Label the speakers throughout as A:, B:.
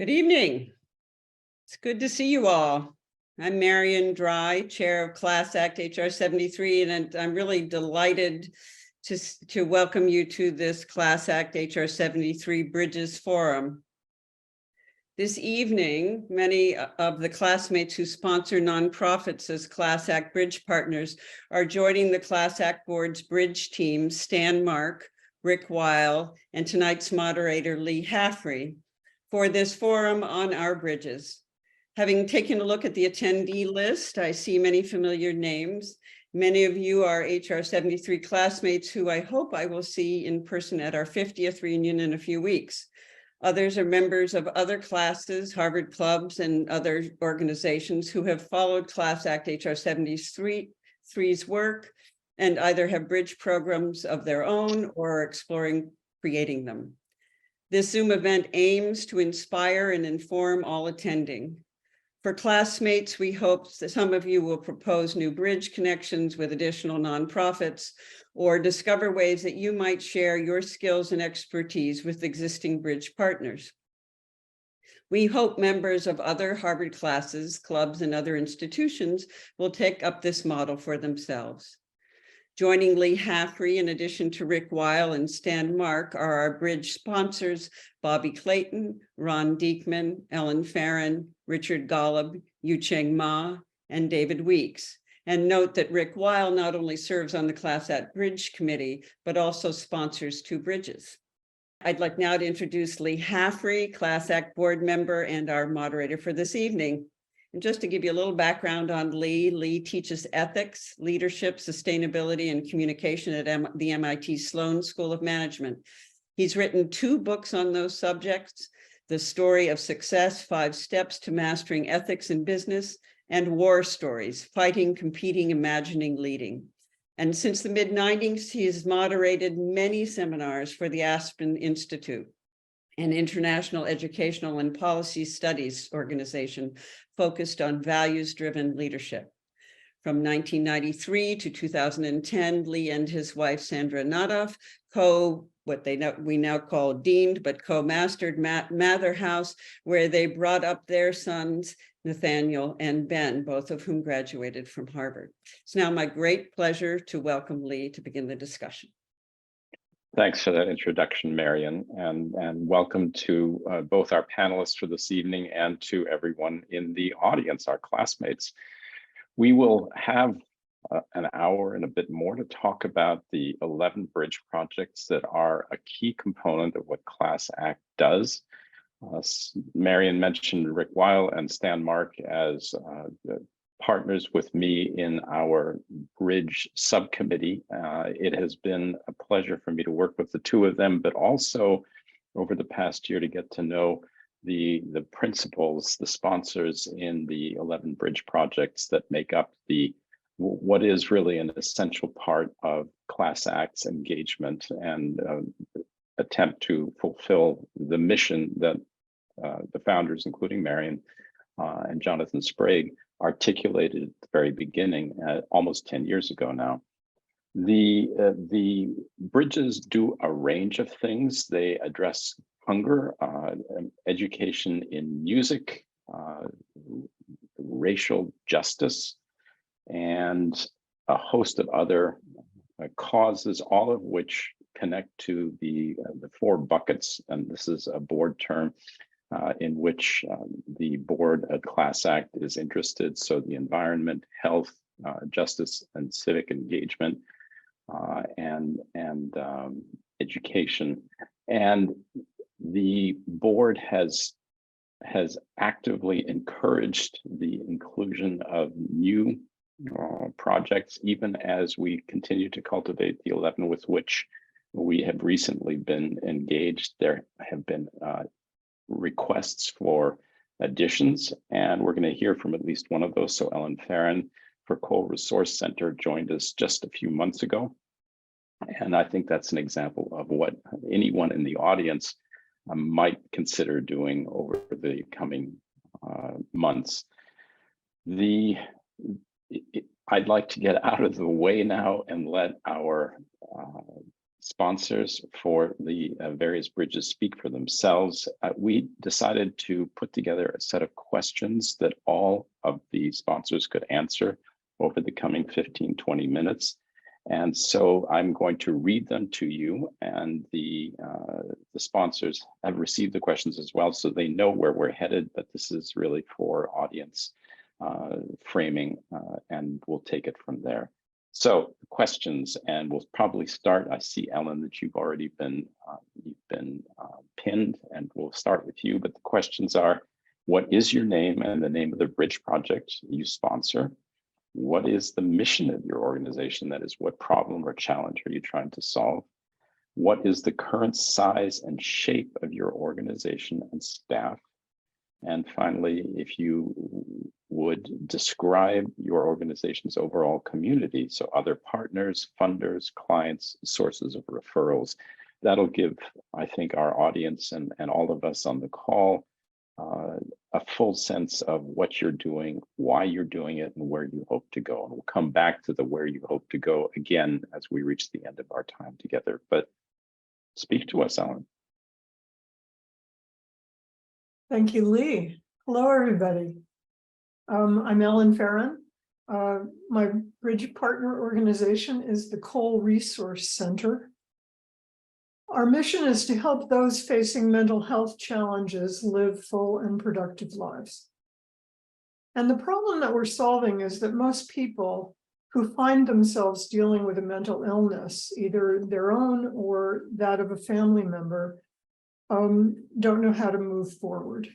A: Good evening. It's good to see you all. I'm Marion Dry, Chair of Class Act HR 73, and I'm really delighted to welcome you to this Class Act HR 73 Bridges Forum. This evening, many of the classmates who sponsor nonprofits as Class Act Bridge partners are joining the Class Act Board's Bridge team, Stan Mark, Rick Weil, and tonight's moderator, Lee Haffrey, for this forum on our bridges. Having taken a look at the attendee list, I see many familiar names. Many of you are HR 73 classmates who I hope I will see in person at our 50th reunion in a few weeks. Others are members of other classes, Harvard clubs, and other organizations who have followed Class Act HR 73's work and either have bridge programs of their own or are exploring creating them. This Zoom event aims to inspire and inform all attending. For classmates, we hope that some of you will propose new bridge connections with additional nonprofits or discover ways that you might share your skills and expertise with existing bridge partners. We hope members of other Harvard classes, clubs, and other institutions will take up this model for themselves. Joining Lee Haffrey, in addition to Rick Weil and Stan Mark, are our bridge sponsors, Bobby Clayton, Ron Diekman, Ellen Farron, Richard Golub, Yu-Cheng Ma, and David Weeks. And note that Rick Weil not only serves on the Class Act Bridge Committee, but also sponsors 2 bridges. I'd like now to introduce Lee Haffrey, Class Act board member and our moderator for this evening. And just to give you a little background on Lee, Lee teaches ethics, leadership, sustainability, and communication at the MIT Sloan School of Management. He's written 2 books on those subjects, The Story of Success, 5 Steps to Mastering Ethics in Business, and War Stories, Fighting, Competing, Imagining, Leading. And since the mid-90s, he has moderated many seminars for the Aspen Institute, an international educational and policy studies organization focused on values-driven leadership. From 1993 to 2010, Lee and his wife, Sandra Nadoff, we now call deaned, but co-mastered Mather House, where they brought up their sons, Nathaniel and Ben, both of whom graduated from Harvard. It's now my great pleasure to welcome Lee to begin the discussion.
B: Thanks for that introduction, Marion, and welcome to both our panelists for this evening and to everyone in the audience, our classmates. We will have an hour and a bit more to talk about the 11 bridge projects that are a key component of what Class Act does. Marion mentioned Rick Weil and Stan Mark as partners with me in our bridge subcommittee. It has been a pleasure for me to work with the 2 of them, but also over the past year to get to know the principals, the sponsors in the 11 bridge projects that make up what is really an essential part of Class Act's engagement and attempt to fulfill the mission that the founders, including Marion and Jonathan Sprague, articulated at the very beginning, almost 10 years ago now. The bridges do a range of things. They address hunger, education in music, racial justice, and a host of other causes, all of which connect to the 4 buckets. And this is a board term in which the board at Class Act is interested. So the environment, health, justice, and civic engagement, and education. And the board has actively encouraged the inclusion of new projects, even as we continue to cultivate the 11 with which we have recently been engaged. There have been requests for additions, and we're going to hear from at least one of those. So Ellen Farron for Coal Resource Center joined us just a few months ago. And I think that's an example of what anyone in the audience might consider doing over the coming months. I'd like to get out of the way now and let our sponsors for the various bridges speak for themselves. We decided to put together a set of questions that all of the sponsors could answer over the coming 15, 20 minutes. And so I'm going to read them to you, and the sponsors have received the questions as well, so they know where we're headed, but this is really for audience framing, and we'll take it from there. So questions, and we'll probably start. I see, Ellen, that you've already been pinned, and we'll start with you. But the questions are: what is your name and the name of the bridge project you sponsor? What is the mission of your organization? That is, what problem or challenge are you trying to solve? What is the current size and shape of your organization and staff? And finally, if you would describe your organization's overall community, so other partners, funders, clients, sources of referrals, that'll give, I think, our audience and all of us on the call a full sense of what you're doing, why you're doing it, and where you hope to go. And we'll come back to the where you hope to go again as we reach the end of our time together. But speak to us, Ellen.
C: Thank you, Lee. Hello, everybody. I'm Ellen Farron. My bridge partner organization is the Cole Resource Center. Our mission is to help those facing mental health challenges live full and productive lives. And the problem that we're solving is that most people who find themselves dealing with a mental illness, either their own or that of a family member, don't know how to move forward.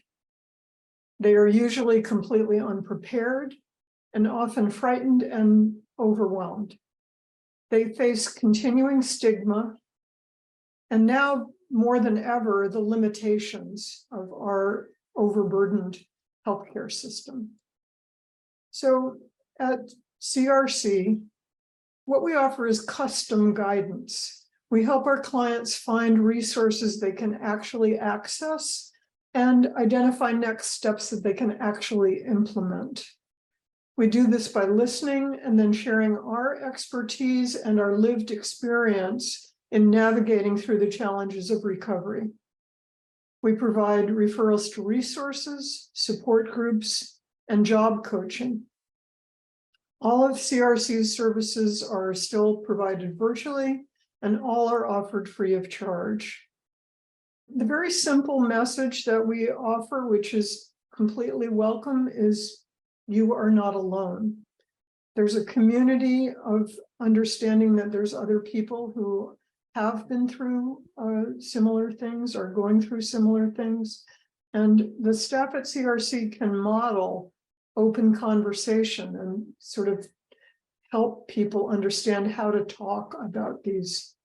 C: They are usually completely unprepared and often frightened and overwhelmed. They face continuing stigma, and now more than ever, the limitations of our overburdened healthcare system. So at CRC, what we offer is custom guidance. We help our clients find resources they can actually access and identify next steps that they can actually implement. We do this by listening and then sharing our expertise and our lived experience in navigating through the challenges of recovery. We provide referrals to resources, support groups, and job coaching. All of CRC's services are still provided virtually, and all are offered free of charge. The very simple message that we offer, which is completely welcome, is you are not alone. There's a community of understanding that there's other people who have been through similar things, are going through similar things. And the staff at CRC can model open conversation and sort of help people understand how to talk about these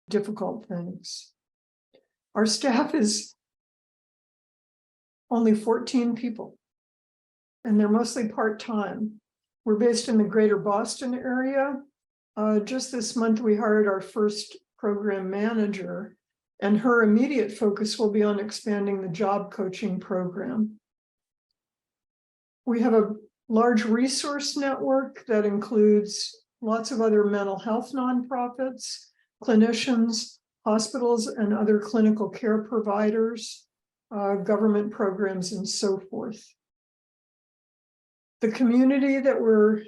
C: difficult things. Our staff is only 14 people, and they're mostly part-time. We're based in the greater Boston area. Just this month, we hired our first program manager, and her immediate focus will be on expanding the job coaching program. We have a large resource network that includes lots of other mental health nonprofits, clinicians, hospitals, and other clinical care providers, government programs, and so forth. The community that we're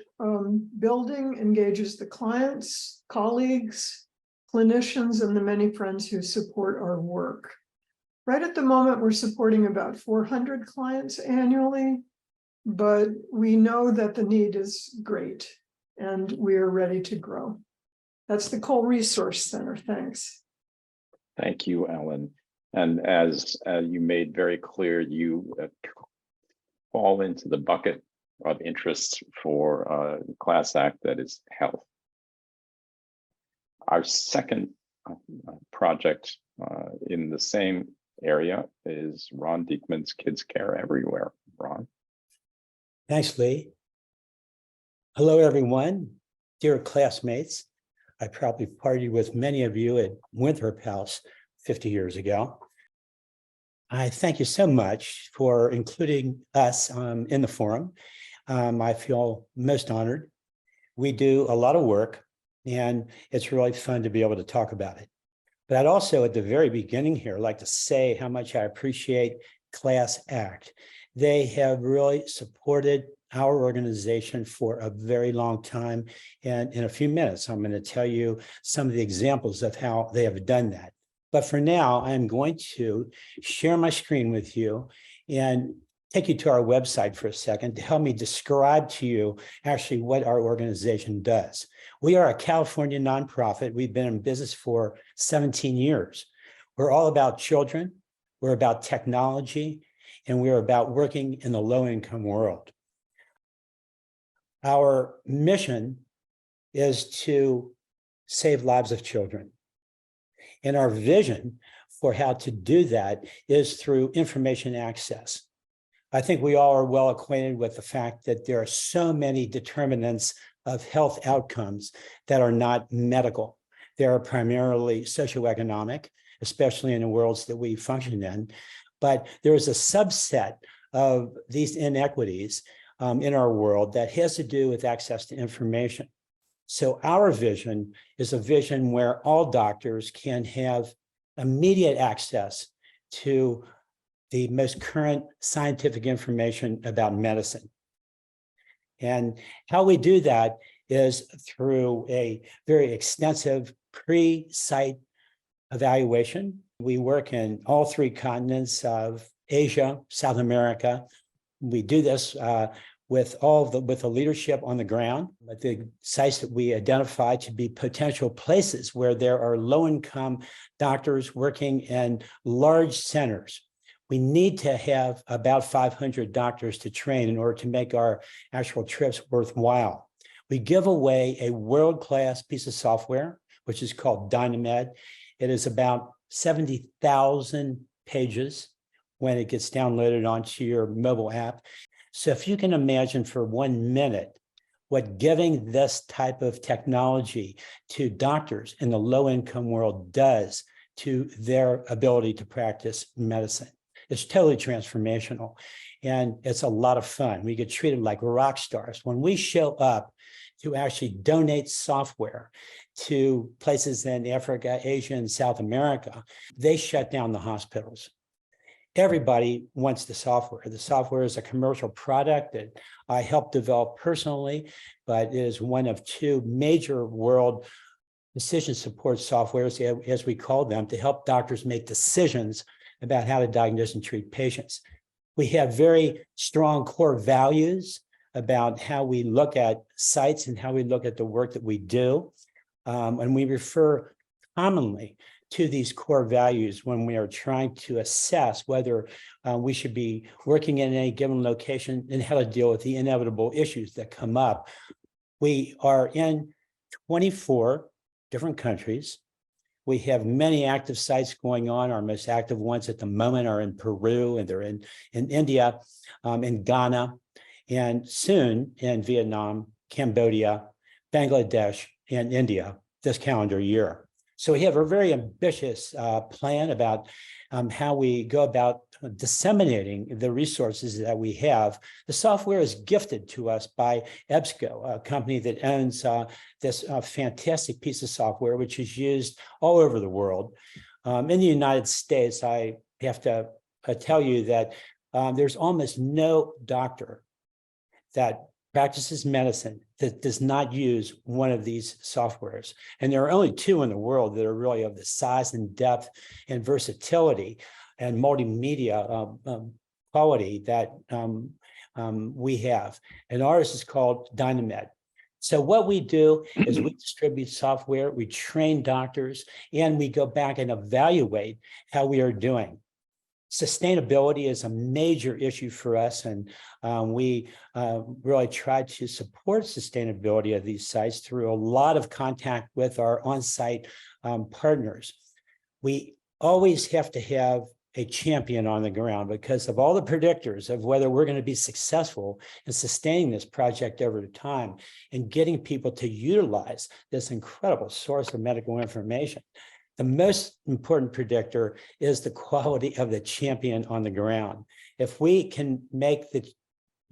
C: building engages the clients, colleagues, clinicians, and the many friends who support our work. Right at the moment, we're supporting about 400 clients annually, but we know that the need is great, and we are ready to grow. That's the Cole Resource Center. Thanks.
B: Thank you, Ellen. And as you made very clear, you fall into the bucket of interests for Class Act, that is health. Our second project in the same area is Ron Diekman's Kids Care Everywhere. Ron.
D: Thanks, Lee. Hello, everyone. Dear classmates, I probably partied with many of you at Winthrop House 50 years ago. I thank you so much for including us in the forum. I feel most honored. We do a lot of work And it's really fun to be able to talk about it. But I'd also, at the very beginning here, like to say how much I appreciate Class Act. They have really supported our organization for a very long time. And in a few minutes, I'm going to tell you some of the examples of how they have done that. But for now, I'm going to share my screen with you and take you to our website for a second to help me describe to you actually what our organization does. We are a California nonprofit. We've been in business for 17 years. We're all about children. We're about technology, and we're about working in the low-income world. Our mission is to save lives of children. And our vision for how to do that is through information access. I think we all are well acquainted with the fact that there are so many determinants of health outcomes that are not medical. They are primarily socioeconomic, especially in the worlds that we function in. But there is a subset of these inequities in our world that has to do with access to information. So our vision is a vision where all doctors can have immediate access to the most current scientific information about medicine. And how we do that is through a very extensive pre-site evaluation. We work in all three continents of Asia, South America. We do this with the leadership on the ground, at the sites that we identify to be potential places where there are low-income doctors working in large centers. We need to have about 500 doctors to train in order to make our actual trips worthwhile. We give away a world-class piece of software, which is called Dynamed. It is about 70,000 pages when it gets downloaded onto your mobile app. So if you can imagine for 1 minute what giving this type of technology to doctors in the low-income world does to their ability to practice medicine. It's totally transformational, and it's a lot of fun. We get treated like rock stars. When we show up to actually donate software to places in Africa, Asia, and South America, they shut down the hospitals. Everybody wants the software. The software is a commercial product that I helped develop personally, but it is one of two major world decision support softwares, as we call them, to help doctors make decisions about how to diagnose and treat patients. We have very strong core values about how we look at sites and how we look at the work that we do. And we refer commonly to these core values when we are trying to assess whether we should be working in any given location and how to deal with the inevitable issues that come up. We are in 24 different countries. We have many active sites going on. Our most active ones at the moment are in Peru, and they're in India, in Ghana, and soon in Vietnam, Cambodia, Bangladesh, and India this calendar year. So we have a very ambitious plan about how we go about disseminating the resources that we have. The software is gifted to us by EBSCO, a company that owns this fantastic piece of software, which is used all over the world. In the United States, I have to tell you that there's almost no doctor that practices medicine that does not use one of these softwares. And there are only two in the world that are really of the size and depth and versatility and multimedia quality that we have. And ours is called Dynamed. So what we do is we distribute software, we train doctors, and we go back and evaluate how we are doing. Sustainability is a major issue for us, and we really try to support sustainability of these sites through a lot of contact with our on-site partners. We always have to have a champion on the ground because of all the predictors of whether we're going to be successful in sustaining this project over time and getting people to utilize this incredible source of medical information. The most important predictor is the quality of the champion on the ground. If we can make the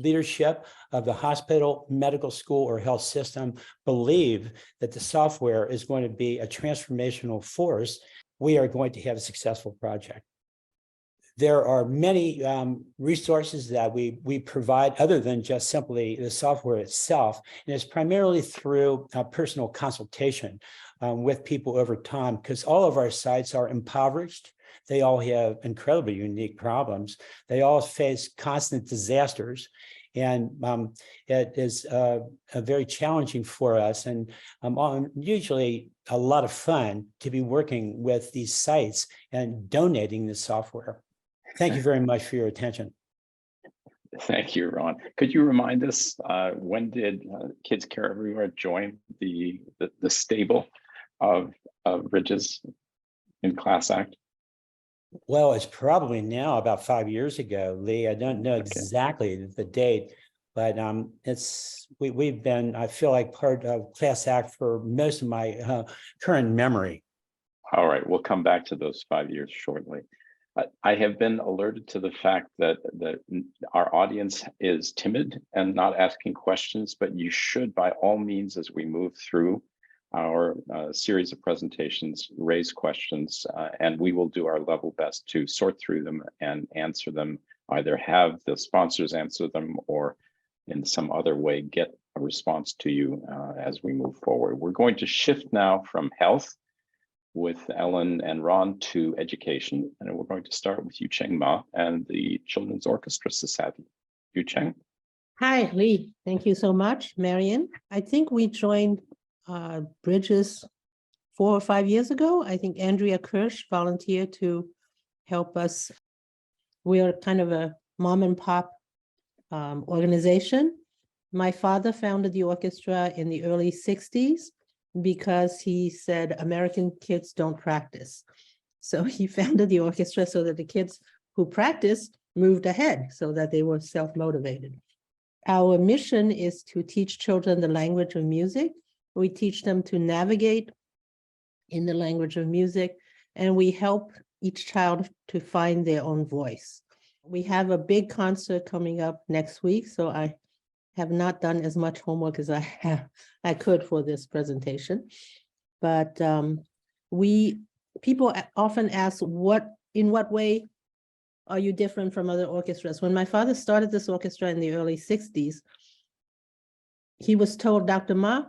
D: leadership of the hospital, medical school, or health system believe that the software is going to be a transformational force, we are going to have a successful project. There are many resources that we provide other than just simply the software itself, and it's primarily through personal consultation with people over time, because all of our sites are impoverished. They all have incredibly unique problems. They all face constant disasters, and it is very challenging for us, and usually a lot of fun to be working with these sites and donating the software. Thank you very much for your attention.
B: Thank you, Ron. Could you remind us, when did Kids Care Everywhere join the stable of Bridges in Class Act?
D: Well, it's probably now about 5 years ago, Lee. I don't know exactly the date, but we've been, I feel like, part of Class Act for most of my current memory.
B: All right, we'll come back to those 5 years shortly. I have been alerted to the fact that our audience is timid and not asking questions, but you should, by all means, as we move through our series of presentations, raise questions, and we will do our level best to sort through them and answer them, either have the sponsors answer them or in some other way get a response to you as we move forward. We're going to shift now from health with Ellen and Ron to education, and we're going to start with Yucheng Ma and the Children's Orchestra Society. Yucheng.
E: Hi, Lee. Thank you so much, Marion. I think we joined Bridges 4 or 5 years ago. I think Andrea Kirsch volunteered to help us. We are kind of a mom and pop organization. My father founded the orchestra in the early 60s because he said American kids don't practice. So he founded the orchestra so that the kids who practiced moved ahead so that they were self-motivated. Our mission is to teach children the language of music. We teach them to navigate in the language of music, and we help each child to find their own voice. We have a big concert coming up next week, so I have not done as much homework as I could for this presentation. But people often ask, in what way are you different from other orchestras? When my father started this orchestra in the early 60s, he was told, Dr. Ma,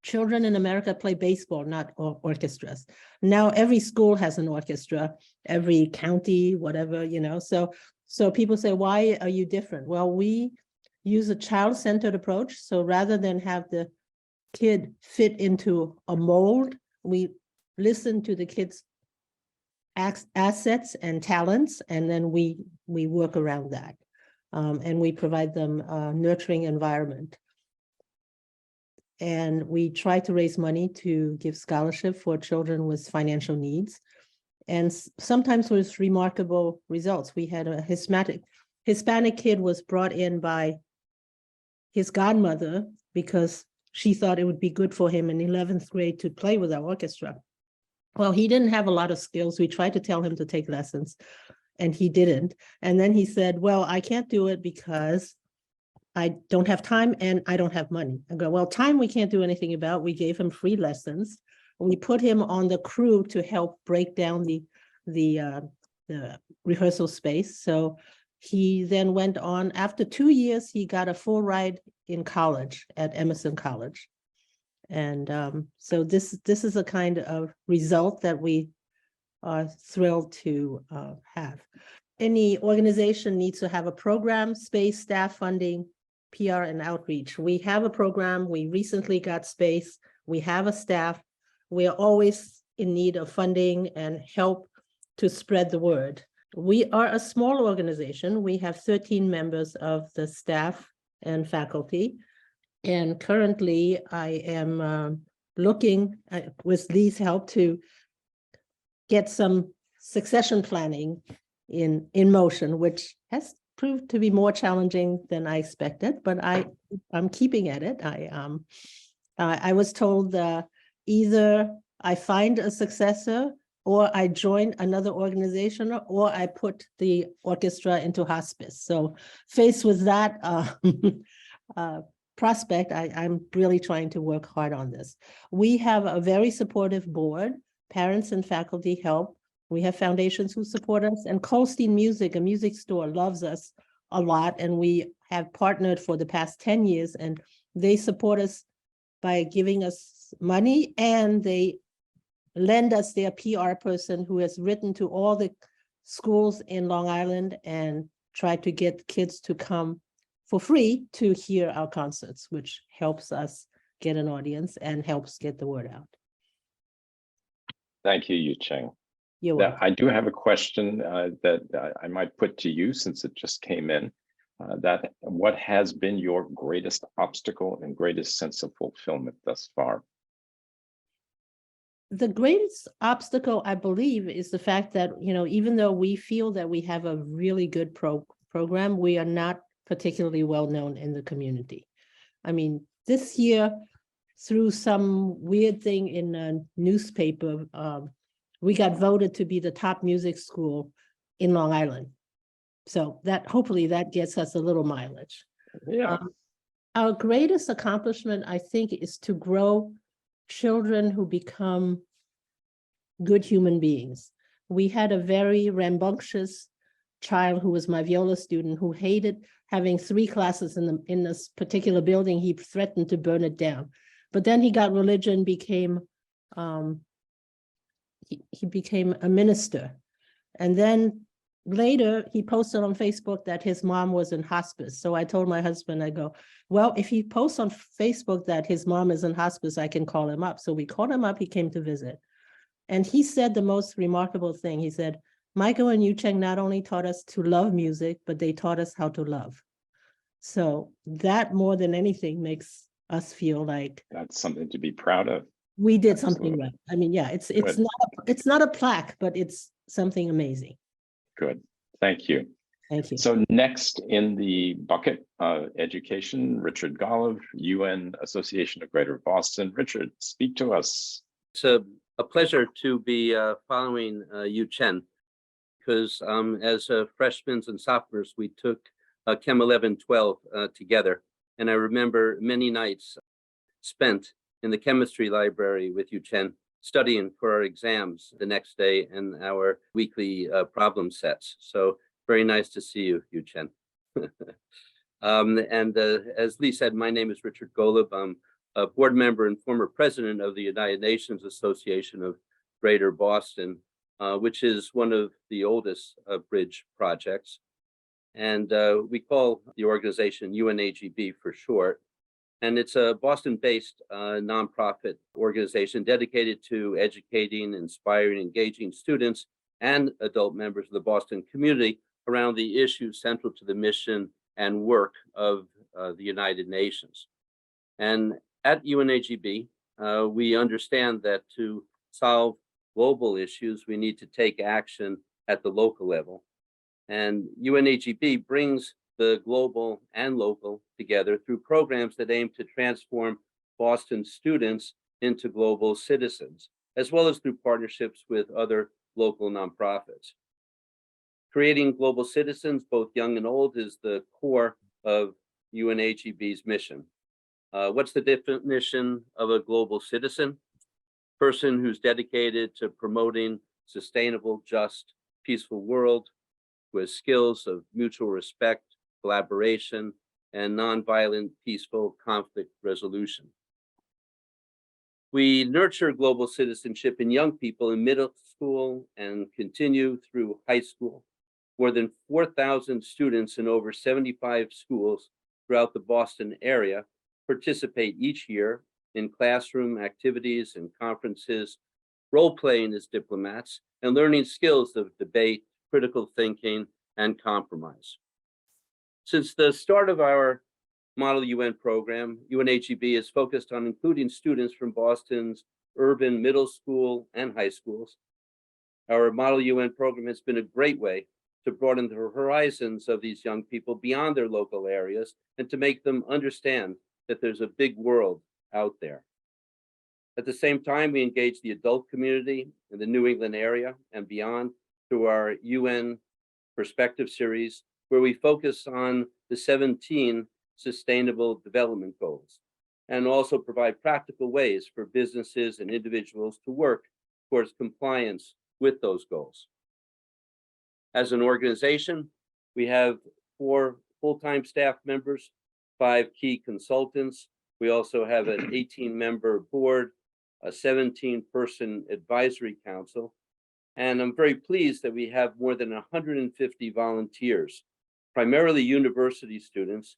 E: children in America play baseball, not orchestras. Now every school has an orchestra, every county, whatever, So people say, why are you different? Well, we use a child-centered approach. So rather than have the kid fit into a mold, we listen to the kids' assets and talents, and then we work around that. And we provide them a nurturing environment. And we try to raise money to give scholarship for children with financial needs. And sometimes with remarkable results. We had a Hispanic kid was brought in by his godmother because she thought it would be good for him in 11th grade to play with our orchestra. Well, he didn't have a lot of skills. We tried to tell him to take lessons and he didn't. And then he said, well, I can't do it because I don't have time and I don't have money. I go, well, time we can't do anything about. We gave him free lessons. We put him on the crew to help break down the rehearsal space. So he then went on, after 2 years, he got a full ride in college at Emerson College. And so this is a kind of result that we are thrilled to have. Any organization needs to have a program, space, staff, funding, PR, and outreach. We have a program. We recently got space. We have a staff. We are always in need of funding and help to spread the word. We are a small organization. We have 13 members of the staff and faculty. And currently I am looking with Lee's help to get some succession planning in motion, which has proved to be more challenging than I expected, but I'm keeping at it. I was told either I find a successor or I join another organization, or I put the orchestra into hospice. So faced with that prospect, I'm really trying to work hard on this. We have a very supportive board. Parents and faculty help. We have foundations who support us, and Colstein Music, a music store, loves us a lot, and we have partnered for the past 10 years, and they support us by giving us money, and they lend us their PR person who has written to all the schools in Long Island and tried to get kids to come for free to hear our concerts, which helps us get an audience and helps get the word out.
B: Thank you, Yu Cheng.
E: You're
B: Now,
E: welcome.
B: I do have a question that I might put to you since it just came in. That what has been your greatest obstacle and greatest sense of fulfillment thus far?
E: The greatest obstacle, I believe, is the fact that, even though we feel that we have a really good program, we are not particularly well known in the community. I mean, this year, through some weird thing in a newspaper, we got voted to be the top music school in Long Island. So that hopefully that gets us a little mileage.
B: Yeah,
E: Our greatest accomplishment, I think, is to grow children who become good human beings. We had a very rambunctious child who was my viola student who hated having 3 classes in this particular building. He threatened to burn it down. But then he got religion, became he became a minister. And then later he posted on Facebook that his mom was in hospice. So I told my husband, I go, well, if he posts on Facebook that his mom is in hospice, I can call him up. So we called him up, he came to visit. And he said the most remarkable thing. He said, Michael and Yu Cheng not only taught us to love music, but they taught us how to love. So that more than anything makes us feel like
B: that's something to be proud of.
E: we did something
B: Absolutely.
E: right. I mean, yeah, it's
B: Good.
E: not a plaque, but it's something amazing.
B: Good. Thank you.
E: Thank you.
B: So next in the bucket, education, Richard Golub, UN Association of Greater Boston. Richard, speak to us.
F: It's a pleasure to be following Yu Cheng, because as freshmen and sophomores, we took Chem 11-12 together. And I remember many nights spent in the chemistry library with Yu Cheng, studying for our exams the next day and our weekly problem sets. So very nice to see you, Yu Cheng. As Lee said, my name is Richard Golub. I'm a board member and former president of the United Nations Association of Greater Boston, which is one of the oldest bridge projects. And we call the organization UNAGB for short. And it's a Boston-based nonprofit organization dedicated to educating, inspiring, engaging students and adult members of the Boston community around the issues central to the mission and work of the United Nations. And at UNAGB, we understand that to solve global issues, we need to take action at the local level. And UNAGB brings the global and local together through programs that aim to transform Boston students into global citizens, as well as through partnerships with other local nonprofits. Creating global citizens, both young and old, is the core of UNAGB's mission. What's the definition of a global citizen? Person who's dedicated to promoting sustainable, just, peaceful world, who has skills of mutual respect, collaboration, and nonviolent, peaceful conflict resolution. We nurture global citizenship in young people in middle school and continue through high school. More than 4,000 students in over 75 schools throughout the Boston area participate each year in classroom activities and conferences, role-playing as diplomats, and learning skills of debate, critical thinking, and compromise. Since the start of our Model UN program, UNAGB is focused on including students from Boston's urban middle school and high schools. Our Model UN program has been a great way to broaden the horizons of these young people beyond their local areas and to make them understand that there's a big world out there. At the same time, we engage the adult community in the New England area and beyond through our UN Perspective series, where we focus on the 17 Sustainable Development Goals and also provide practical ways for businesses and individuals to work towards compliance with those goals. As an organization, we have 4 full-time staff members, 5 key consultants. We also have an 18-member board, a 17-person advisory council, and I'm very pleased that we have more than 150 volunteers, primarily university students,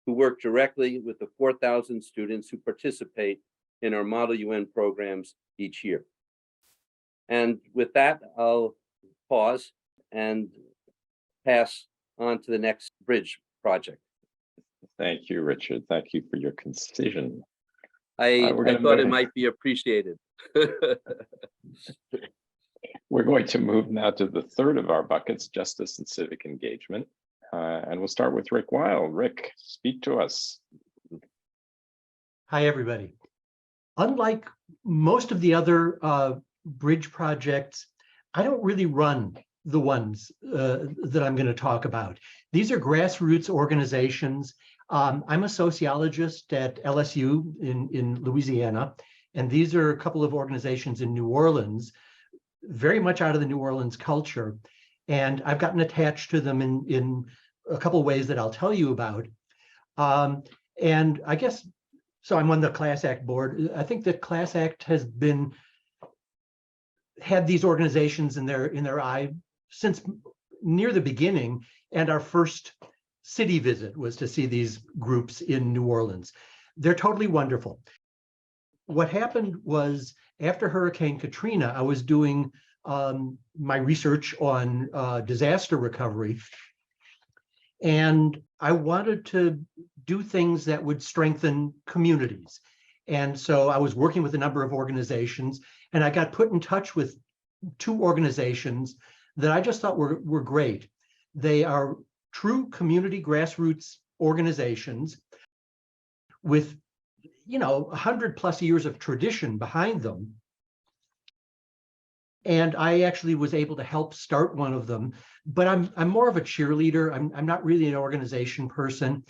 F: who work directly with the 4,000 students who participate in our Model UN programs each year. And with that, I'll pause and pass on to the next bridge project.
B: Thank you, Richard. Thank you for your concision.
F: I
B: we're gonna
F: thought it
B: move-
F: might be appreciated.
B: We're going to move now to the third of our buckets, justice and civic engagement. And we'll start with Rick Weil. Rick, speak to us.
G: Hi, everybody. Unlike most of the other bridge projects, I don't really run the ones that I'm going to talk about. These are grassroots organizations. I'm a sociologist at LSU in Louisiana, and these are a couple of organizations in New Orleans, very much out of the New Orleans culture. And I've gotten attached to them in a couple of ways that I'll tell you about. And I guess, so I'm on the Class Act board. I think that Class Act has had these organizations in their eye since near the beginning. And our first city visit was to see these groups in New Orleans. They're totally wonderful. What happened was, after Hurricane Katrina, I was doing my research on disaster recovery. And I wanted to do things that would strengthen communities. And so I was working with a number of organizations, and I got put in touch with 2 organizations that I just thought were great. They are true community grassroots organizations with, 100+ years of tradition behind them. And I actually was able to help start one of them, but I'm more of a cheerleader. I'm not really an organization person.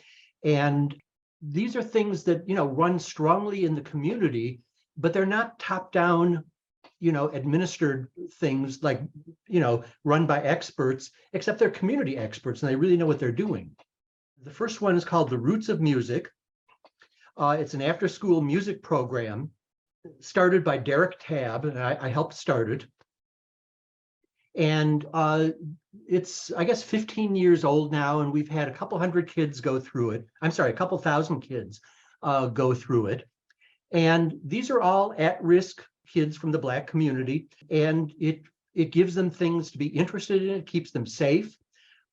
G: And these are things that, run strongly in the community, but they're not top-down, administered things like, run by experts, except they're community experts and they really know what they're doing. The first one is called The Roots of Music. It's an after-school music program started by Derek Tabb, and I helped start it. And it's, I guess, 15 years old now, and we've had a couple hundred kids go through it. I'm sorry, a couple thousand kids go through it. And these are all at-risk kids from the Black community, and it gives them things to be interested in. It keeps them safe.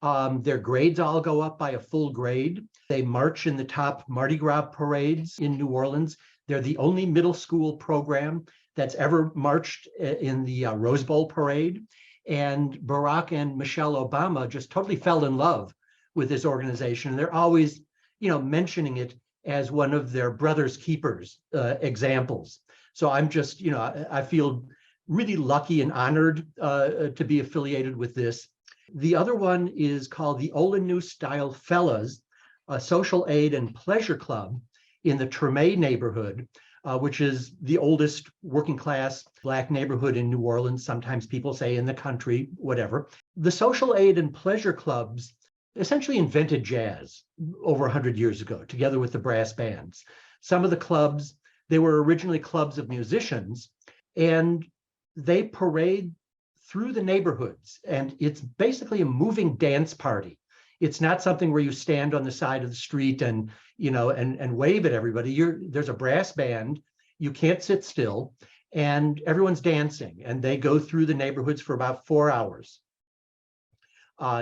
G: Their grades all go up by a full grade. They march in the top Mardi Gras parades in New Orleans. They're the only middle school program that's ever marched in the Rose Bowl parade. And Barack and Michelle Obama just totally fell in love with this organization. They're always, mentioning it as one of their brother's keepers examples. So I'm just, I feel really lucky and honored to be affiliated with this. The other one is called the Olin Style Fellas, a social aid and pleasure club in the Treme neighborhood, which is the oldest working class Black neighborhood in New Orleans. Sometimes people say in the country, whatever. The social aid and pleasure clubs essentially invented jazz over 100 years ago, together with the brass bands. Some of the clubs, they were originally clubs of musicians, and they parade through the neighborhoods. And it's basically a moving dance party. It's not something where you stand on the side of the street and, and wave at everybody. There's a brass band, you can't sit still, and everyone's dancing, and they go through the neighborhoods for about 4 hours.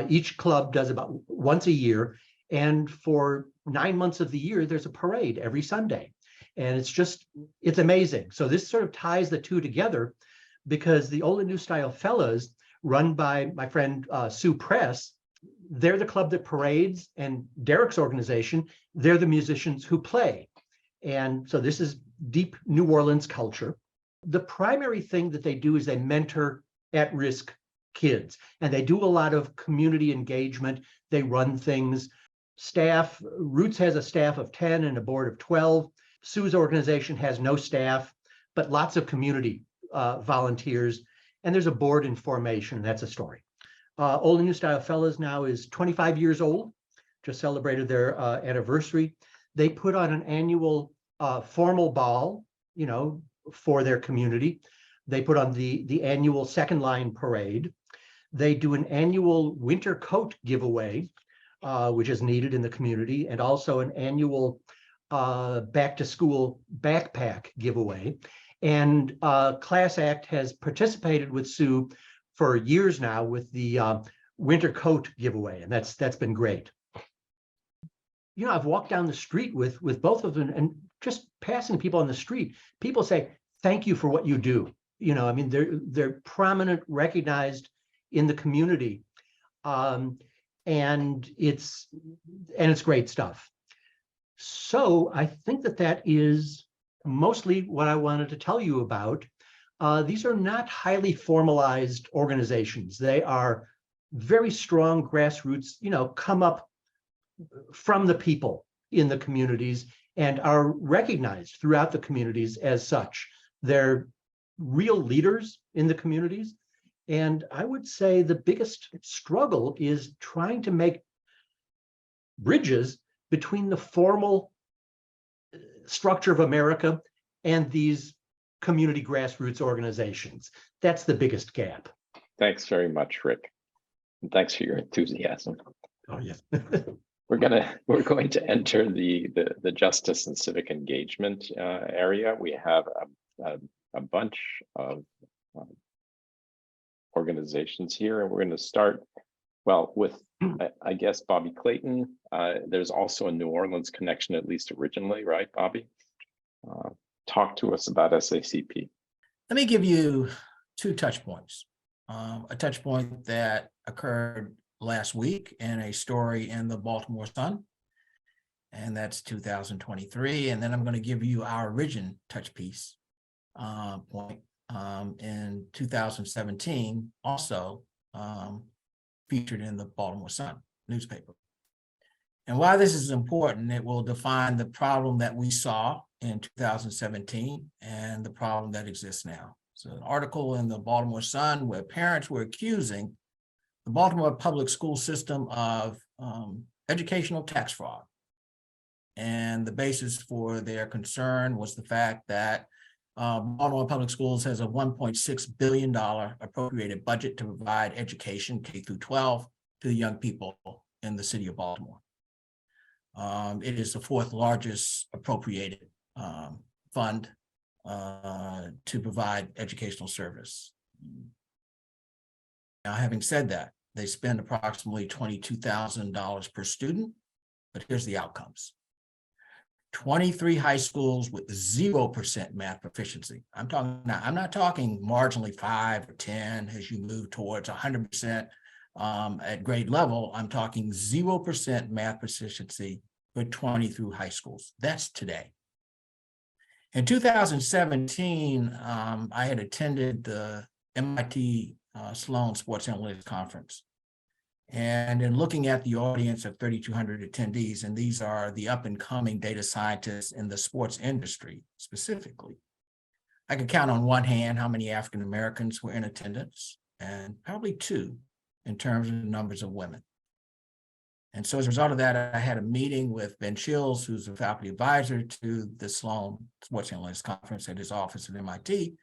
G: Each club does about once a year, and for 9 months of the year, there's a parade every Sunday. And it's amazing. So this sort of ties the two together, because the Olin Style Fellas, run by my friend Sue Press, they're the club that parades, and Derek's organization, they're the musicians who play. And so this is deep New Orleans culture. The primary thing that they do is they mentor at-risk kids, and they do a lot of community engagement. They run things. Staff, Roots has a staff of 10 and a board of 12. Sue's organization has no staff, but lots of community volunteers, and there's a board in formation. That's a story. Old and New Style Fellas now is 25 years old, just celebrated their anniversary. They put on an annual formal ball, for their community. They put on the annual Second Line Parade. They do an annual winter coat giveaway, which is needed in the community, and also an annual back to school backpack giveaway. And Class Act has participated with Sue for years now with the winter coat giveaway, and that's been great. I've walked down the street with both of them, and just passing people on the street, people say, thank you for what you do. They're prominent, recognized in the community. And it's great stuff. So I think that is mostly what I wanted to tell you about. These are not highly formalized organizations. They are very strong grassroots, come up from the people in the communities and are recognized throughout the communities as such. They're real leaders in the communities. And I would say the biggest struggle is trying to make bridges between the formal structure of America and these community grassroots organizations. That's the biggest gap.
B: Thanks very much, Rick. And thanks for your enthusiasm.
G: Oh, yes.
B: We're going to enter the justice and civic engagement area. We have a bunch of organizations here, and we're going to start with I guess Bobby Clayton. There's also a New Orleans connection, at least originally, right, Bobby? Talk to us about SACP.
H: Let me give you two touch points. A touch point that occurred last week in a story in the Baltimore Sun, and that's 2023. And then I'm going to give you our origin touch piece point in 2017, also featured in the Baltimore Sun newspaper. And why this is important, it will define the problem that we saw in 2017 and the problem that exists now. So an article in the Baltimore Sun where parents were accusing the Baltimore public school system of educational tax fraud. And the basis for their concern was the fact that Baltimore Public Schools has a $1.6 billion appropriated budget to provide education K through 12 to the young people in the city of Baltimore. It is the fourth largest appropriated fund to provide educational service. Now, having said that, they spend approximately $22,000 per student, but here's the outcomes. 23 high schools with 0% math proficiency. I'm not talking marginally 5 or 10 as you move towards 100% at grade level. I'm talking 0% math proficiency for 23 high schools. That's today. In 2017, I had attended the MIT Sloan Sports Analytics Conference. And in looking at the audience of 3,200 attendees, and these are the up and coming data scientists in the sports industry specifically, I could count on one hand how many African Americans were in attendance, and probably two in terms of the numbers of women. And so as a result of that, I had a meeting with Ben Shields, who's a faculty advisor to the Sloan Sports Analytics Conference at his office at MIT.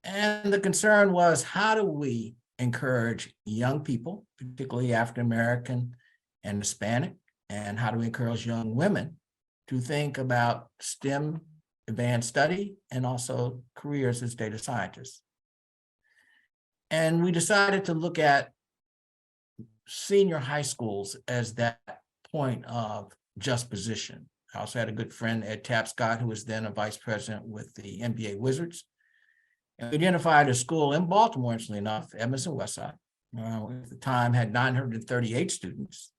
H: And the concern was, how do we encourage young people, particularly African American and Hispanic, and how do we encourage young women to think about STEM advanced study and also careers as data scientists? And we decided to look at senior high schools as that point of just position. I also had a good friend, Ed Tapscott, who was then a vice president with the NBA Wizards. And we identified a school in Baltimore, interestingly enough, Edmondson Westside, at the time had 938 students.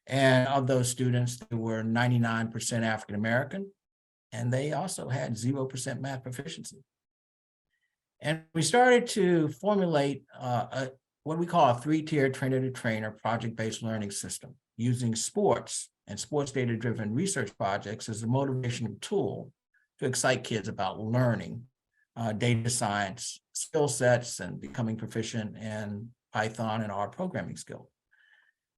H: And of those students, there were 99% African-American and they also had 0% math proficiency. And we started to formulate what we call a 3-tier trainer-to-trainer project-based learning system using sports and sports data-driven research projects as a motivational tool to excite kids about learning data science skill sets and becoming proficient in Python and R programming skill.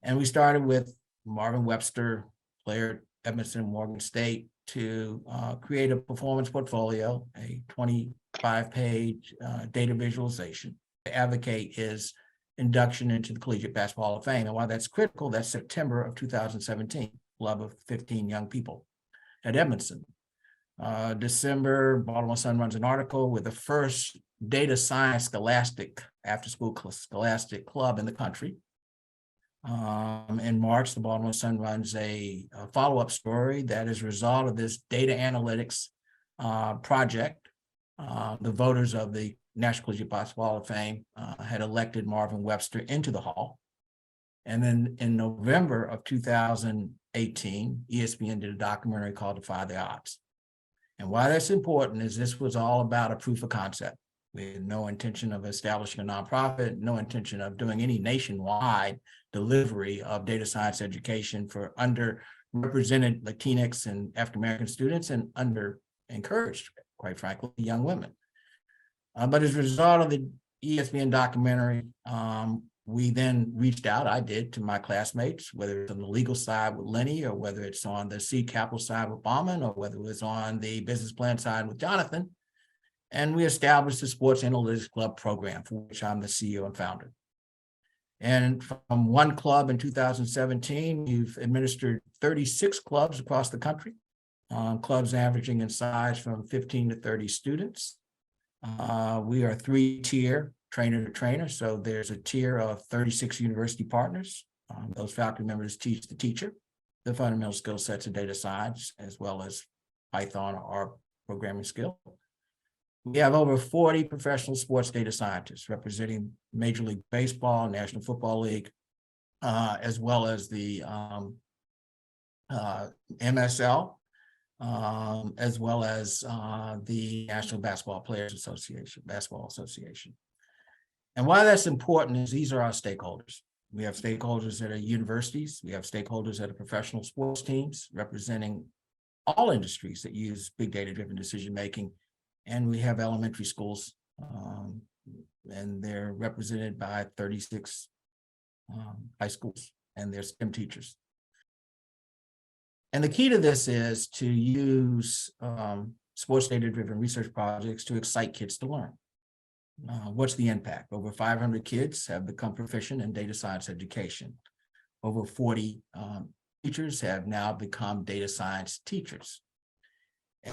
H: And we started with Marvin Webster, Claire Edmondson, Morgan State to create a performance portfolio, a 25-page data visualization to advocate his induction into the Collegiate Basketball Hall of Fame. And why that's critical, that's September of 2017, club of 15 young people at Edmondson. December, Baltimore Sun runs an article with the first data science scholastic after-school scholastic club in the country. In March, the Baltimore Sun runs a follow-up story that is a result of this data analytics project. The voters of the National Collegiate Basketball Hall of Fame had elected Marvin Webster into the hall. And then in November of 2018, ESPN did a documentary called Defy the Odds. And why that's important is this was all about a proof of concept. We had no intention of establishing a nonprofit, no intention of doing any nationwide delivery of data science education for underrepresented Latinx and African American students and under-encouraged, quite frankly, young women. But as a result of the ESPN documentary, we then reached out, I did, to my classmates, whether it's on the legal side with Lenny, or whether it's on the seed capital side with Bauman, or whether it was on the business plan side with Jonathan. And we established the Sports Analytics Club program, for which I'm the CEO and founder. And from one club in 2017, we've administered 36 clubs across the country, clubs averaging in size from 15 to 30 students. We are 3-tier trainer-to-trainer, so there's a tier of 36 university partners. Those faculty members teach the teacher the fundamental skill sets of data science, as well as Python or programming skill. We have over 40 professional sports data scientists representing Major League Baseball, National Football League, as well as the MSL, as well as the National Basketball Players Association, Basketball Association. And why that's important is these are our stakeholders. We have stakeholders that are universities. We have stakeholders that are professional sports teams representing all industries that use big data-driven decision-making. And we have elementary schools, and they're represented by 36 high schools and their STEM teachers. And the key to this is to use sports data-driven research projects to excite kids to learn. What's the impact? Over 500 kids have become proficient in data science education. Over 40 teachers have now become data science teachers.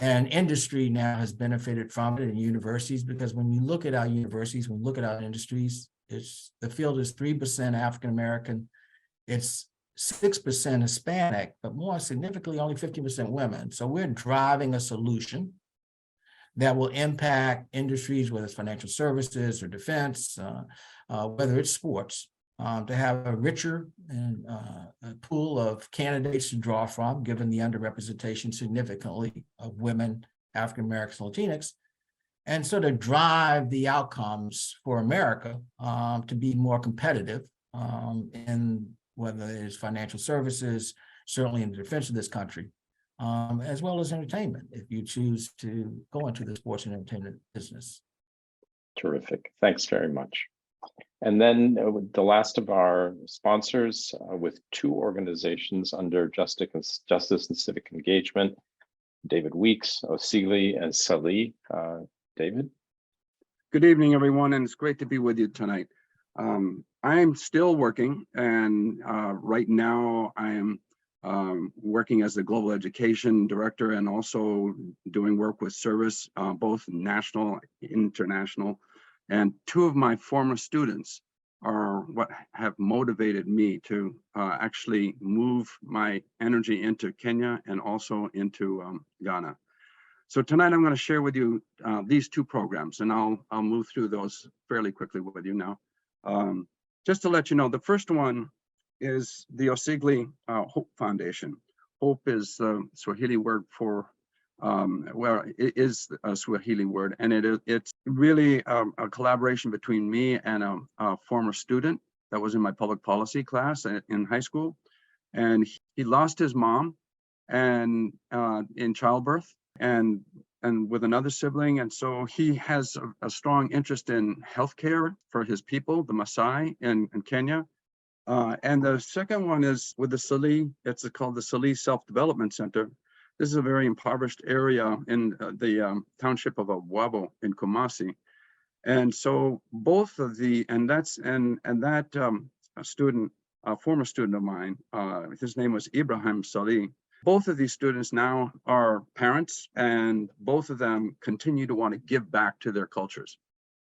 H: And industry now has benefited from it in universities, because when you look at our universities, when we look at our industries, the field is 3% African-American, it's 6% Hispanic, but more significantly, only 50% women. So we're driving a solution that will impact industries, whether it's financial services or defense, whether it's sports, to have a richer and a pool of candidates to draw from, given the underrepresentation significantly of women, African Americans, Latinx, and so to drive the outcomes for America to be more competitive in whether it's financial services, certainly in the defense of this country, as well as entertainment, if you choose to go into the sports and entertainment business.
B: Terrific. Thanks very much. And then the last of our sponsors with 2 organizations under Justice and Civic Engagement, David Weeks, Osigli, and Salih. David?
I: Good evening, everyone, and it's great to be with you tonight. I'm still working, and right now I am working as the Global Education Director and also doing work with Service, both national, international. And 2 of my former students are what have motivated me to actually move my energy into Kenya and also into Ghana. So tonight I'm going to share with you these 2 programs, and I'll move through those fairly quickly with you now. Just to let you know, the first one is the Osigli Hope Foundation. Hope is the Swahili word for Well, it is a Swahili word, and it's really a collaboration between me and a former student that was in my public policy class in high school. And he lost his mom and in childbirth and with another sibling. And so he has a strong interest in healthcare for his people, the Maasai in Kenya. And the second one is with the Sali, it's called the Sali Self-Development Center. This is a very impoverished area in the township of Abwabo in Kumasi. And so both of the, and that student, a former student of mine, his name was Ibrahim Sali. Both of these students now are parents, and both of them continue to want to give back to their cultures.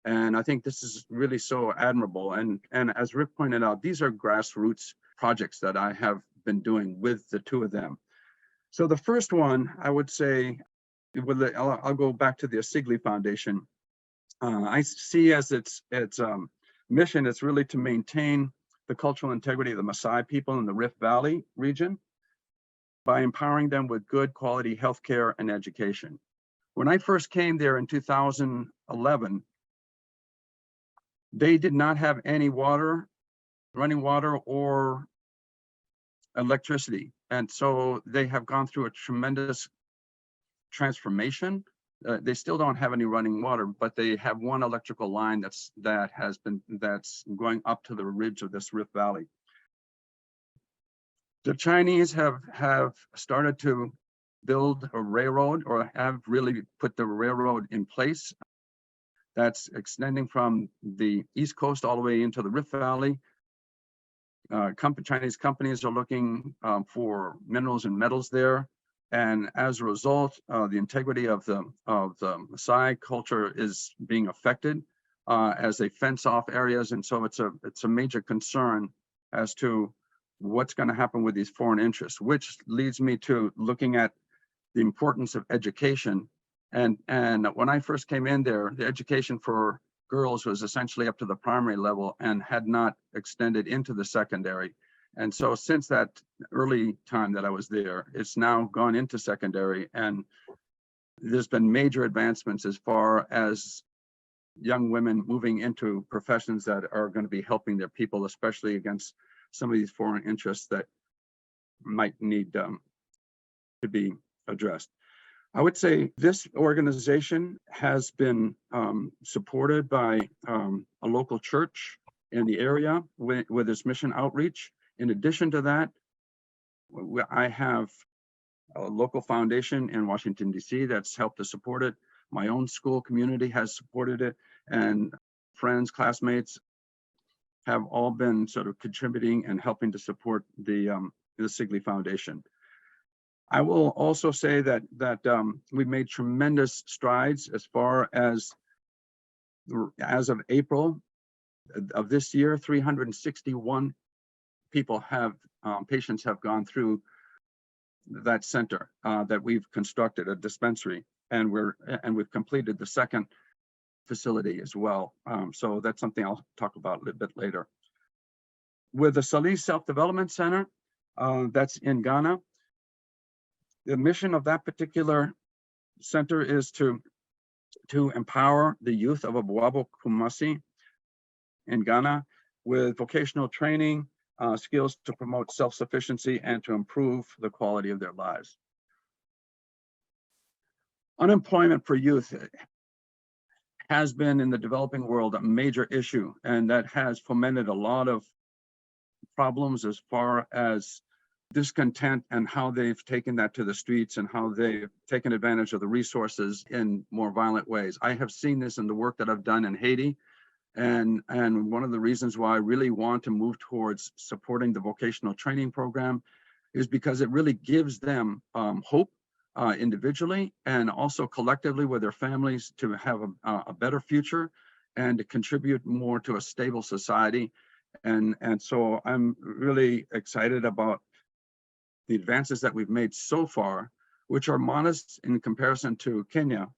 I: And I think this is really so admirable. And as Rick pointed out, these are grassroots projects that I have been doing with the two of them. So the first one, I would say, I'll go back to the Asigli Foundation. I see as its mission, it's really to maintain the cultural integrity of the Maasai people in the Rift Valley region by empowering them with good quality healthcare and education. When I first came there in 2011, they did not have any water, running water, or electricity. And so they have gone through a tremendous transformation. They still don't have any running water, but they have one electrical line that's going up to the ridge of this Rift Valley. The Chinese have started to build a railroad, or have really put the railroad in place. That's extending from the East Coast all the way into the Rift Valley. Chinese companies are looking for minerals and metals there. And as a result, the integrity of the Maasai culture is being affected as they fence off areas. And so it's a major concern as to what's going to happen with these foreign interests, which leads me to looking at the importance of education. And when I first came in there, the education for girls was essentially up to the primary level and had not extended into the secondary. And so since that early time that I was there, it's now gone into secondary, and there's been major advancements as far as young women moving into professions that are going to be helping their people, especially against some of these foreign interests that might need to be addressed. I would say this organization has been supported by a local church in the area with its mission outreach. In addition to that, I have a local foundation in Washington, D.C. that's helped to support it. My own school community has supported it, and friends, classmates have all been sort of contributing and helping to support the Asigli Foundation. I will also say that we've made tremendous strides as far as of April of this year, 361 people patients have gone through that center that we've constructed, a dispensary, and we've completed the second facility as well. So that's something I'll talk about a little bit later. With the Sali Self-Development Center, that's in Ghana, the mission of that particular center is to empower the youth of Abwabo Kumasi in Ghana with vocational training, skills to promote self-sufficiency and to improve the quality of their lives. Unemployment for youth has been in the developing world a major issue, and that has fomented a lot of problems as far as discontent and how they've taken that to the streets and how they've taken advantage of the resources in more violent ways. I have seen this in the work that I've done in Haiti. And one of the reasons why I really want to move towards supporting the vocational training program is because it really gives them hope individually and also collectively with their families to have a better future and to contribute more to a stable society. And so I'm really excited about the advances that we've made so far, which are modest in comparison to Kenya.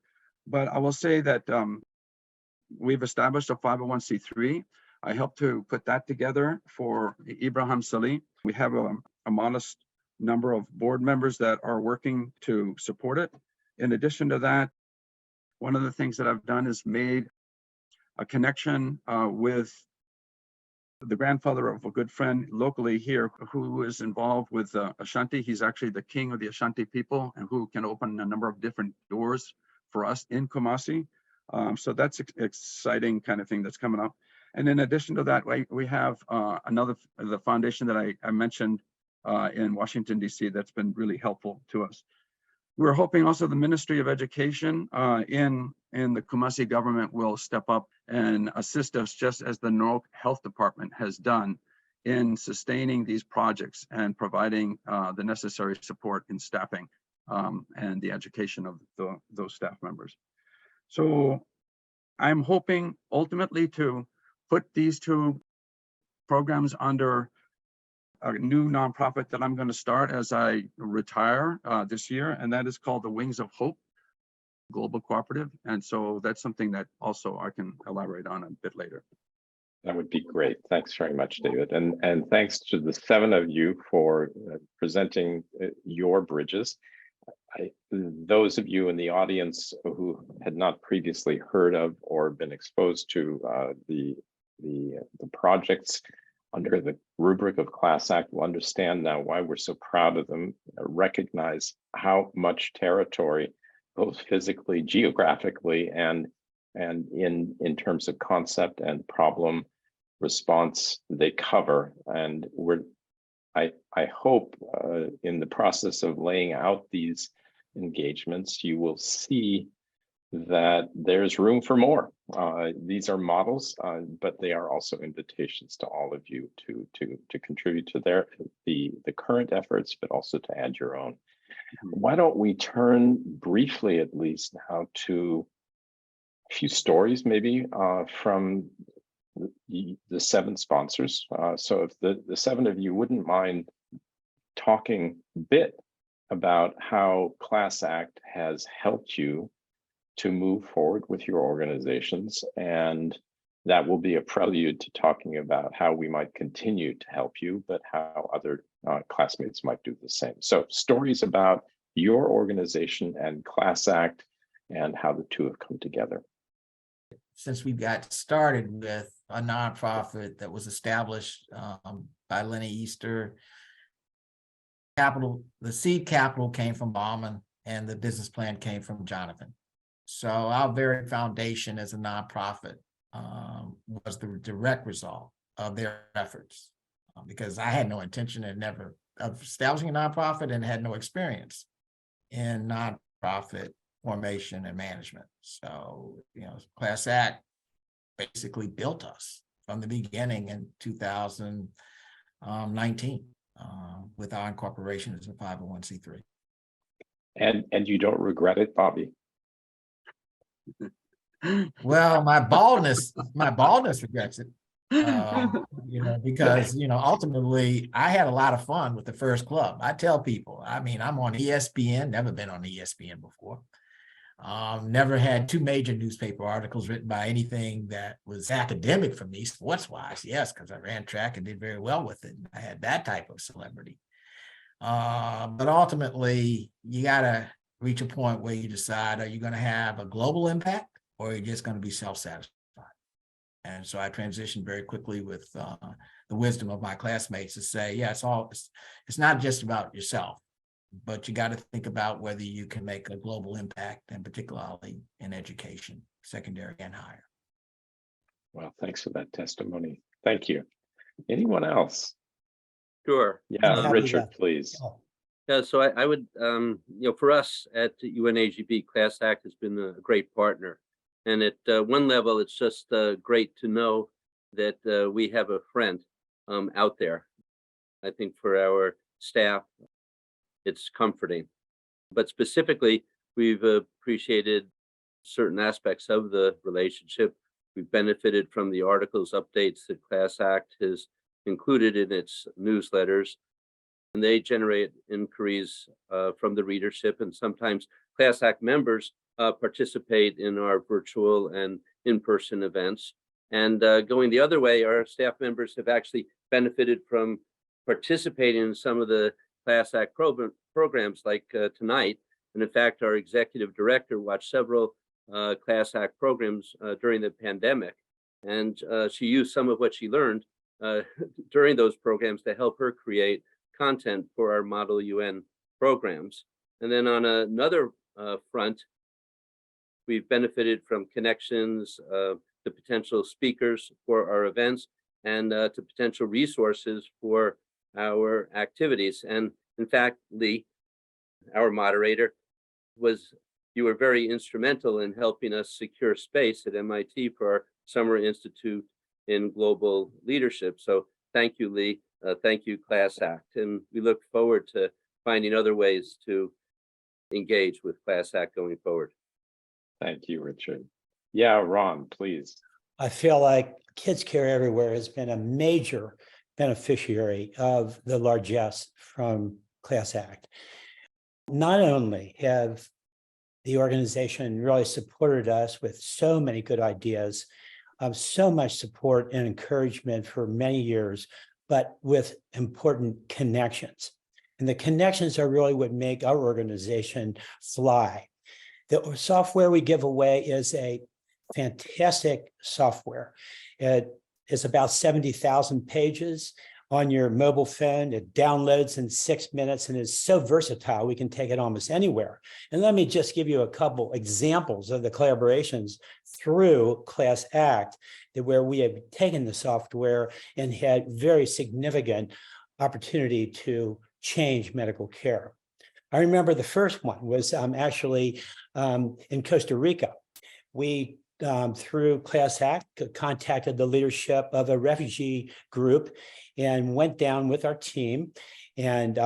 I: But I will say that we've established a 501c3. I helped to put that together for Ibrahim Sali. We have a modest number of board members that are working to support it. In addition to that, one of the things that I've done is made a connection with the grandfather of a good friend locally here who is involved with Ashanti. He's actually the king of the Ashanti people and who can open a number of different doors for us in Kumasi. So that's exciting kind of thing that's coming up. And in addition to that, we have the foundation that I mentioned in Washington, D.C. that's been really helpful to us. We're hoping also the Ministry of Education in the Kumasi government will step up and assist us, just as the North Health Department has done in sustaining these projects and providing the necessary support in staffing and the education of those staff members. So I'm hoping ultimately to put these two programs under a new nonprofit that I'm going to start as I retire this year, and that is called the Wings of Hope Global Cooperative. And so that's something that also I can elaborate on a bit later.
B: That would be great. Thanks very much, David. And thanks to the 7 of you for presenting your bridges. Those of you in the audience who had not previously heard of or been exposed to the projects under the rubric of Class Act will understand now why we're so proud of them, recognize how much territory, both physically, geographically, and in terms of concept and problem response they cover. And I hope in the process of laying out these engagements, you will see that there's room for more. These are models, but they are also invitations to all of you to contribute to the current efforts, but also to add your own. Why don't we turn briefly, at least now, to a few stories, maybe from the 7 sponsors. So if the 7 of you wouldn't mind talking a bit about how Class Act has helped you to move forward with your organizations, and that will be a prelude to talking about how we might continue to help you, but how other classmates might do the same. So stories about your organization and Class Act and how the two have come together.
H: Since we got started with a nonprofit that was established by Lenny Easter, the seed capital came from Bauman and the business plan came from Jonathan. So our very foundation as a nonprofit was the direct result of their efforts, because I had no intention of establishing a nonprofit and had no experience in nonprofit formation and management. So, Class Act basically built us from the beginning in 2019 with our incorporation as a 501c3.
B: And you don't regret it, Bobby?
H: Well, my baldness regrets it. Because ultimately I had a lot of fun with the first club. I tell people, I'm on ESPN, never been on ESPN before. Never had 2 major newspaper articles written by anything that was academic for me, sports-wise, yes, because I ran track and did very well with it. I had that type of celebrity. But ultimately, you got to reach a point where you decide, are you going to have a global impact or are you just going to be self-satisfied? And so I transitioned very quickly with the wisdom of my classmates to say, yeah, it's not just about yourself, but you got to think about whether you can make a global impact, and particularly in education, secondary and higher.
B: Well, thanks for that testimony. Thank you. Anyone else?
F: Sure.
B: Yeah, Richard, please.
F: Yeah, so I would, for us at UNAGB, Class Act has been a great partner. And at one level, it's just great to know that we have a friend out there. I think for our staff, it's comforting. But specifically, we've appreciated certain aspects of the relationship. We've benefited from the articles, updates that Class Act has included in its newsletters. And they generate inquiries from the readership, and sometimes Class Act members participate in our virtual and in-person events. And going the other way, our staff members have actually benefited from participating in some of the Class Act programs like tonight, And in fact, our executive director watched several Class Act programs during the pandemic. And she used some of what she learned during those programs to help her create content for our Model UN programs. And then on another front, we've benefited from connections to potential speakers for our events and to potential resources for our activities. And in fact, Lee, our moderator, you were very instrumental in helping us secure space at MIT for our Summer Institute in Global Leadership. So thank you, Lee. Thank you, Class Act. And we look forward to finding other ways to engage with Class Act going forward.
B: Thank you, Richard. Yeah, Ron, please.
D: I feel like Kids Care Everywhere has been a major beneficiary of the largesse from Class Act. Not only have the organization really supported us with so many good ideas, so much support and encouragement for many years, but with important connections. And the connections are really what make our organization fly. The software we give away is a fantastic software. It is about 70,000 pages on your mobile phone. It downloads in 6 minutes and is so versatile, we can take it almost anywhere. And let me just give you a couple examples of the collaborations through Class Act where we have taken the software and had very significant opportunity to change medical care. I remember the first one was actually in Costa Rica. We through Class Act, contacted the leadership of a refugee group and went down with our team and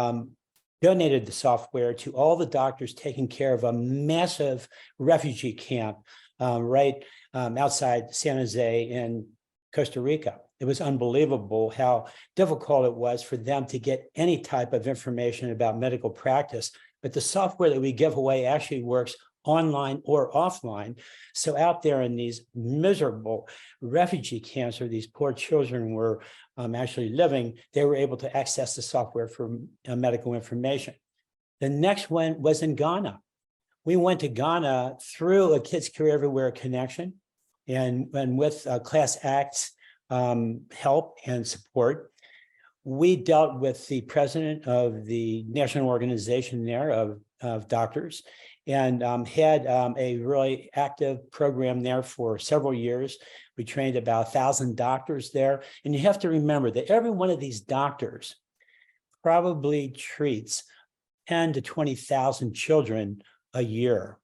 D: donated the software to all the doctors taking care of a massive refugee camp right outside San Jose in Costa Rica. It was unbelievable how difficult it was for them to get any type of information about medical practice. But the software that we give away actually works online or offline. So out there in these miserable refugee camps where these poor children were actually living, they were able to access the software for medical information. The next one was in Ghana. We went to Ghana through a Kids Care Everywhere connection and with Class Act's help and support. We dealt with the president of the national organization there of doctors and had a really active program there for several years. We trained about 1,000 doctors there. And you have to remember that every one of these doctors probably treats 10 to 20,000 children a year.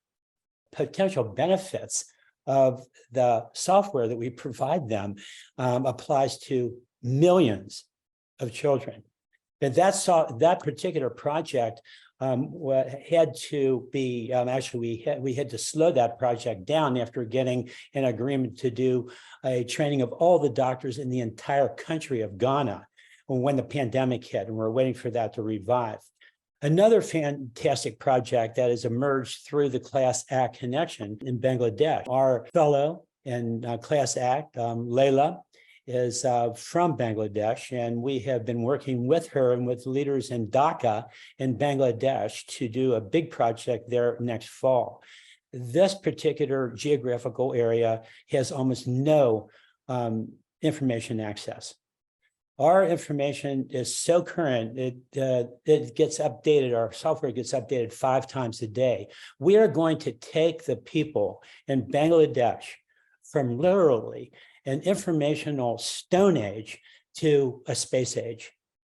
D: Potential benefits of the software that we provide them applies to millions of children. And that particular project had to be, actually we had to slow that project down after getting an agreement to do a training of all the doctors in the entire country of Ghana when the pandemic hit, and we're waiting for that to revive. Another fantastic project that has emerged through the Class Act connection in Bangladesh. Our fellow in Class Act, Layla, is from Bangladesh, and we have been working with her and with leaders in Dhaka in Bangladesh to do a big project there next fall. This particular geographical area has almost no information access. Our information is so current, it gets updated, our software gets updated 5 times a day. We are going to take the people in Bangladesh from literally an informational stone age to a space age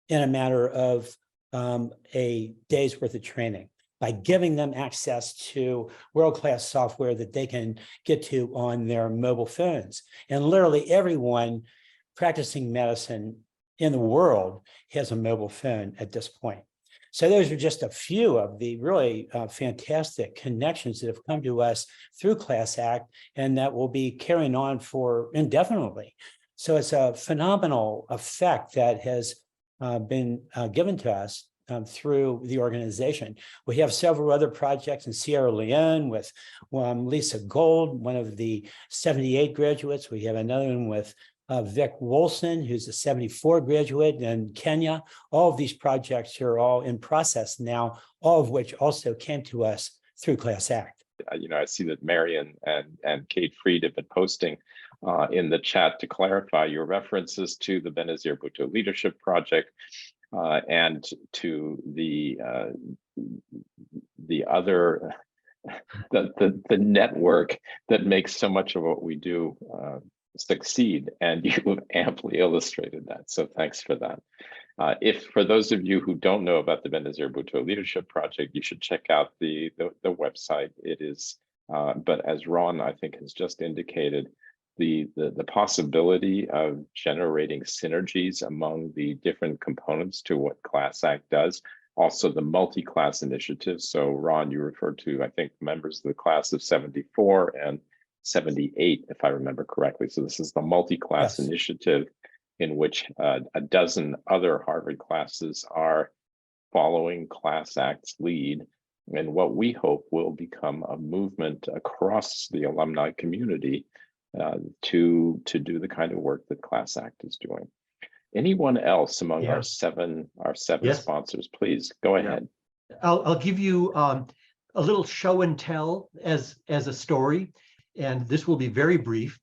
D: in a matter of a day's worth of training by giving them access to world-class software that they can get to on their mobile phones. And literally everyone practicing medicine in the world has a mobile phone at this point. So those are just a few of the really fantastic connections that have come to us through Class Act and that will be carrying on for indefinitely. So it's a phenomenal effect that has been given to us through the organization. We have several other projects in Sierra Leone with Lisa Gold, one of the 78 graduates. We have another one with Vic Wolson, who's a 74 graduate in Kenya. All of these projects are all in process now, all of which also came to us through Class Act.
B: I see that Marion and Kate Freed have been posting in the chat to clarify your references to the Benazir Bhutto Leadership Project and to the other the network that makes so much of what we do succeed, and you have amply illustrated that. So thanks for that. If for those of you who don't know about the Benazir Bhutto Leadership Project, you should check out the website. It is, but as Ron, I think, has just indicated, the possibility of generating synergies among the different components to what Class Act does, also the multi-class initiatives. So Ron, you referred to, I think, members of the class of 74 and 78, if I remember correctly. So this is the multi-class
D: Yes.
B: initiative in which a dozen other Harvard classes are following Class Act's lead, and what we hope will become a movement across the alumni community to do the kind of work that Class Act is doing. Anyone else among
G: Yeah.
B: our seven
G: Yes.
B: sponsors, please go ahead.
G: I'll give you a little show and tell as a story, and this will be very brief.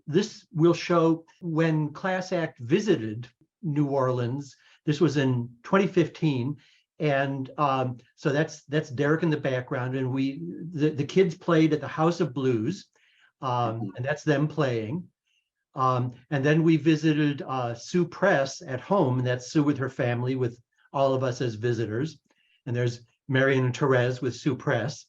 G: This will show when Class Act visited New Orleans. This was in 2015, and so that's Derek in the background, and the kids played at the House of Blues, and that's them playing. And then we visited Sue Press at home, and that's Sue with her family, with all of us as visitors. And there's Marion and Therese with Sue Press.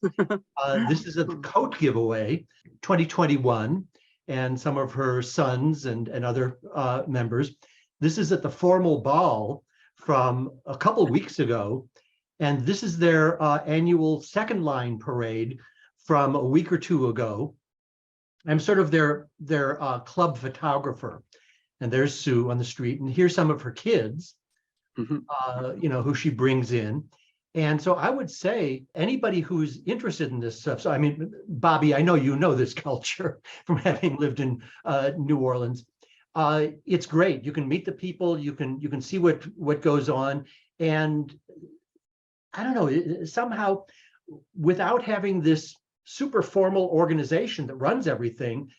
G: This is a coat giveaway, 2021, and some of her sons and other members. This is at the formal ball from a couple of weeks ago. And this is their annual second line parade from a week or two ago. I'm sort of their club photographer, and there's Sue on the street, and here's some of her kids, who she brings in. And so I would say anybody who's interested in this stuff. So I mean, Bobby, I know you know this culture from having lived in New Orleans. It's great. You can meet the people. You can see what goes on, and I don't know, somehow without having this super formal organization that runs everything,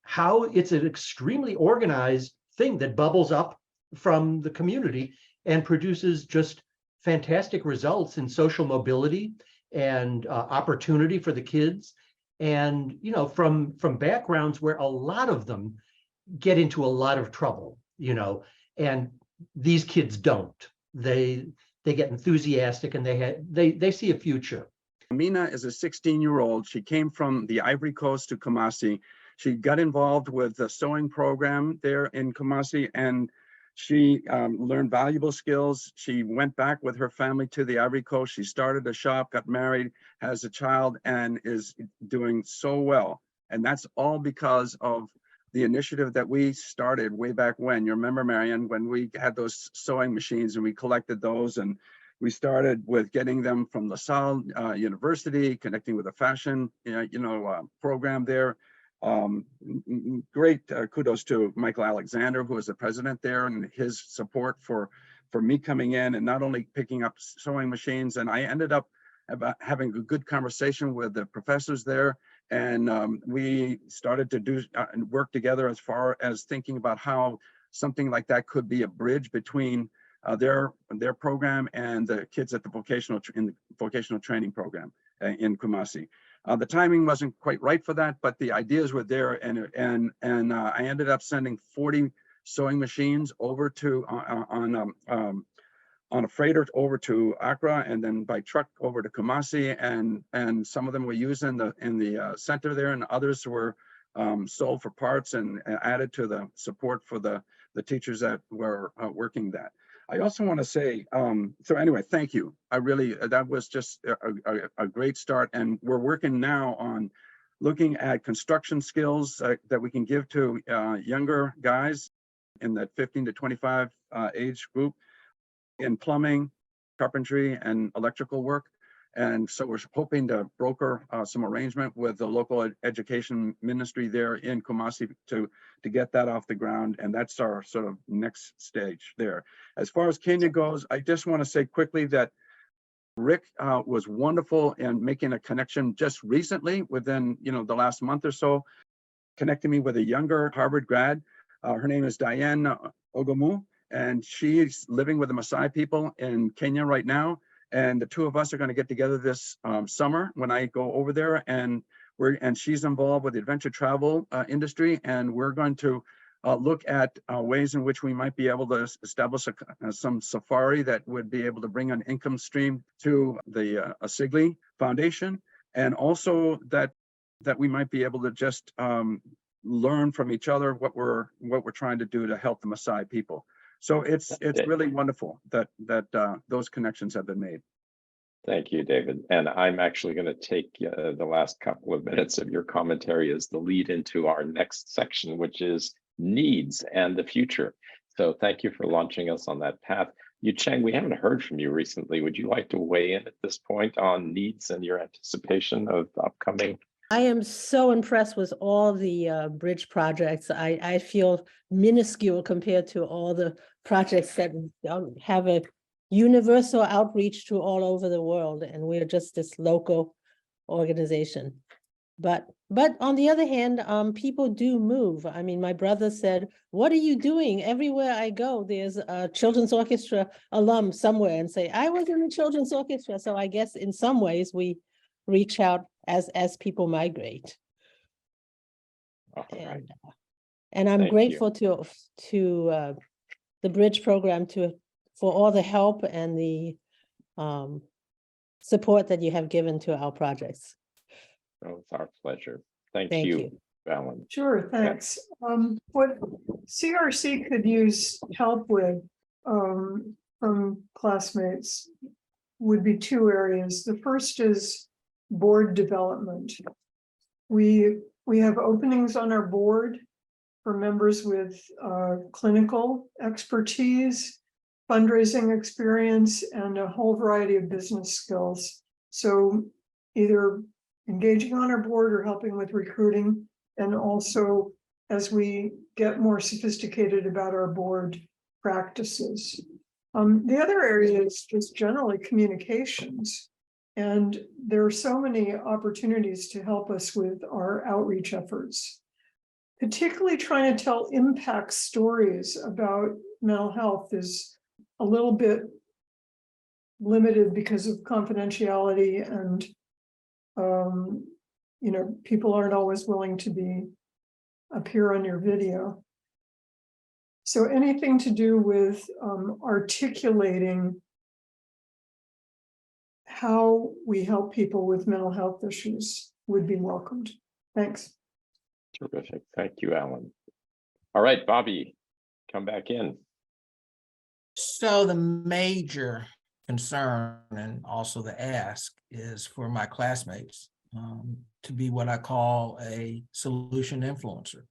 G: how it's an extremely organized thing that bubbles up from the community and produces just fantastic results in social mobility and opportunity for the kids. And, from backgrounds where a lot of them get into a lot of trouble, and these kids don't. They get enthusiastic, and they see a future.
I: Amina is a 16-year-old. She came from the Ivory Coast to Kumasi. She got involved with the sewing program there in Kumasi, and she learned valuable skills. She went back with her family to the Ivory Coast. She started a shop, got married, has a child, and is doing so well. And that's all because of the initiative that we started way back when. You remember, Marion, when we had those sewing machines and we collected those, and we started with getting them from LaSalle University, connecting with a fashion, program there. Great kudos to Michael Alexander, who was the president there, and his support for me coming in and not only picking up sewing machines. And I ended up having a good conversation with the professors there, and we started to do and work together as far as thinking about how something like that could be a bridge between their program and the kids at the vocational training program in Kumasi. The timing wasn't quite right for that, but the ideas were there, and I ended up sending 40 sewing machines over to on a freighter over to Accra, and then by truck over to Kumasi, and some of them were used in the center there, and others were sold for parts and added to the support for the teachers that were working that. I also want to say, so anyway, thank you. I really, that was just a great start. And we're working now on looking at construction skills that we can give to younger guys in that 15 to 25 age group in plumbing, carpentry, and electrical work. And so we're hoping to broker some arrangement with the local education ministry there in Kumasi to get that off the ground. And that's our sort of next stage there. As far as Kenya goes, I just want to say quickly that Rick was wonderful in making a connection just recently within, the last month or so, connecting me with a younger Harvard grad. Her name is Diane Ogamu, and she's living with the Maasai people in Kenya right now. And the two of us are going to get together this summer when I go over there, and she's involved with the adventure travel industry, and we're going to look at ways in which we might be able to establish some safari that would be able to bring an income stream to the Asigli Foundation, and also that we might be able to just learn from each other what we're trying to do to help the Maasai people. So it's really wonderful that those connections have been made.
B: Thank you, David. And I'm actually going to take the last couple of minutes of your commentary as the lead into our next section, which is needs and the future. So thank you for launching us on that path. Yu-Cheng, we haven't heard from you recently. Would you like to weigh in at this point on needs and your anticipation of upcoming?
E: I am so impressed with all the bridge projects. I feel minuscule compared to all the projects that have a universal outreach to all over the world, and we're just this local organization. But on the other hand, people do move. I mean, my brother said, "What are you doing?" Everywhere I go, there's a children's orchestra alum somewhere and say, "I was in the children's orchestra." So I guess in some ways we reach out as people migrate.
B: All right.
E: And I'm
B: Thank
E: grateful to the Bridge program for all the help and the support that you have given to our projects.
B: Oh, it's our pleasure. Thank
E: Thank
B: you,
E: you.
B: Alan.
C: Sure, thanks. What CRC could use help with from classmates would be two areas. The first is board development. We have openings on our board for members with clinical expertise, fundraising experience, and a whole variety of business skills. So either engaging on our board or helping with recruiting, and also as we get more sophisticated about our board practices. The other area is just generally communications. And there are so many opportunities to help us with our outreach efforts, particularly trying to tell impact stories about mental health is a little bit limited because of confidentiality, and people aren't always willing to appear on your video. So anything to do with articulating how we help people with mental health issues would be welcomed. Thanks.
B: Terrific. Thank you, Alan. All right, Bobby, come back in.
H: So the major concern and also the ask is for my classmates to be what I call a solution influencer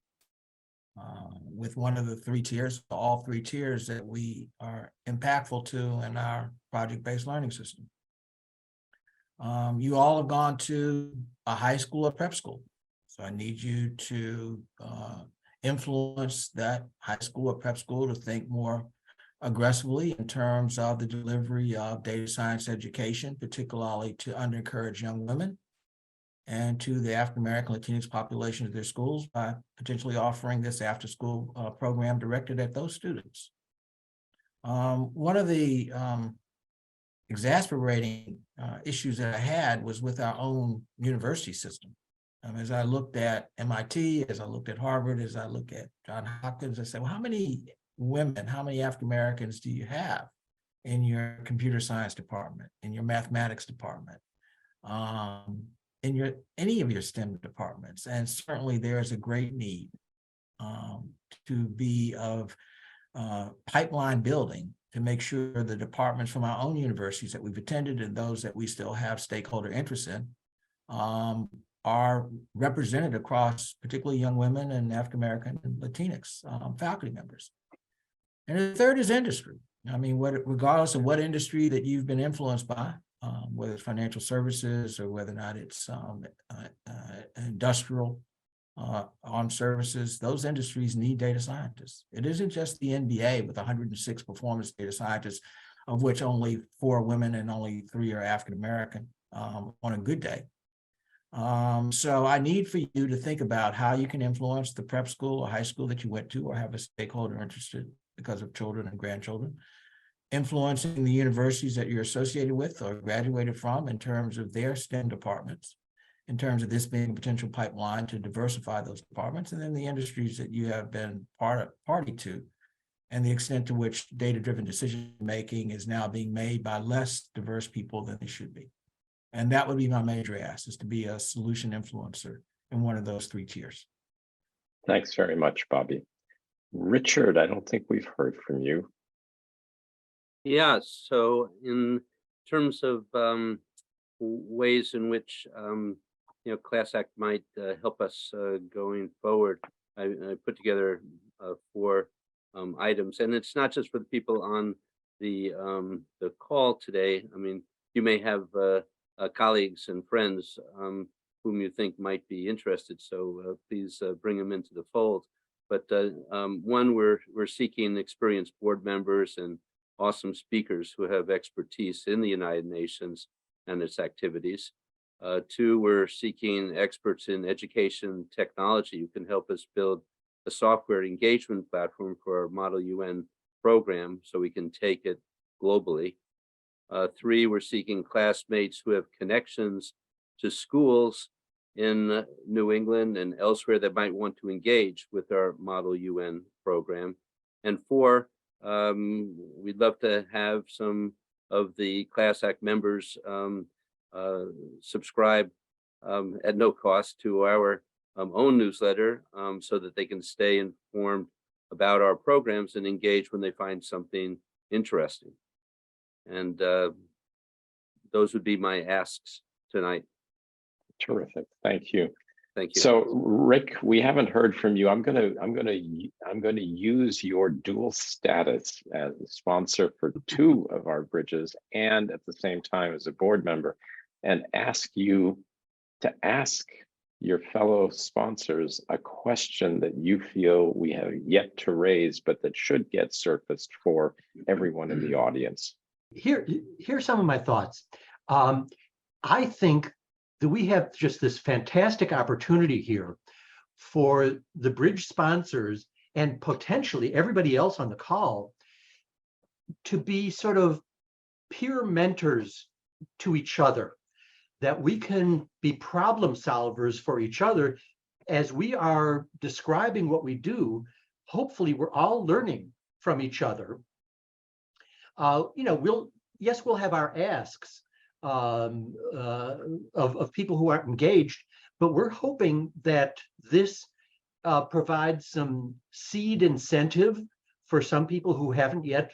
H: with one of the three tiers, all three tiers that we are impactful to in our project-based learning system. You all have gone to a high school or prep school. So I need you to influence that high school or prep school to think more aggressively in terms of the delivery of data science education, particularly to underencouraged young women and to the African-American Latinx population of their schools by potentially offering this after-school program directed at those students. One of the exasperating issues that I had was with our own university system. As I looked at MIT, as I looked at Harvard, as I look at Johns Hopkins, I said, well, how many women, how many African-Americans do you have in your computer science department, in your mathematics department, in any of your STEM departments? And certainly there is a great need to be of pipeline building to make sure the departments from our own universities that we've attended and those that we still have stakeholder interest in are represented across particularly young women and African-American and Latinx faculty members. And the third is industry. I mean, regardless of what industry that you've been influenced by, whether it's financial services or whether or not it's industrial armed services. Those industries need data scientists. It isn't just the NBA with 106 performance data scientists, of which only 4 are women and only 3 are African American on a good day. So I need for you to think about how you can influence the prep school or high school that you went to or have a stakeholder interested because of children and grandchildren, influencing the universities that you're associated with or graduated from in terms of their STEM departments, in terms of this being a potential pipeline to diversify those departments, and then the industries that you have been party to, and the extent to which data-driven decision-making is now being made by less diverse people than they should be. And that would be my major ask, is to be a solution influencer in one of those 3 tiers.
B: Thanks very much, Bobby. Richard, I don't think we've heard from you.
F: Yeah, so in terms of ways in which Class Act might help us going forward, I put together 4 items, and it's not just for the people on the call today. I mean, you may have colleagues and friends whom you think might be interested, so please bring them into the fold. But one, we're seeking experienced board members and awesome speakers who have expertise in the United Nations and its activities. 2, we're seeking experts in education technology who can help us build a software engagement platform for our Model UN program so we can take it globally. 3, we're seeking classmates who have connections to schools in New England and elsewhere that might want to engage with our Model UN program. And 4, we'd love to have some of the Class Act members subscribe at no cost to our own newsletter so that they can stay informed about our programs and engage when they find something interesting. And those would be my asks tonight.
B: Terrific, thank you.
F: Thank you.
B: So Rick, we haven't heard from you. I'm gonna use your dual status as a sponsor for 2 of our bridges and at the same time as a board member, and ask you to ask your fellow sponsors a question that you feel we have yet to raise, but that should get surfaced for everyone in the audience.
G: Here's some of my thoughts. I think that we have just this fantastic opportunity here for the bridge sponsors and potentially everybody else on the call to be sort of peer mentors to each other, that we can be problem solvers for each other as we are describing what we do. Hopefully we're all learning from each other. We'll have our asks of people who aren't engaged, but we're hoping that this provides some seed incentive for some people who haven't yet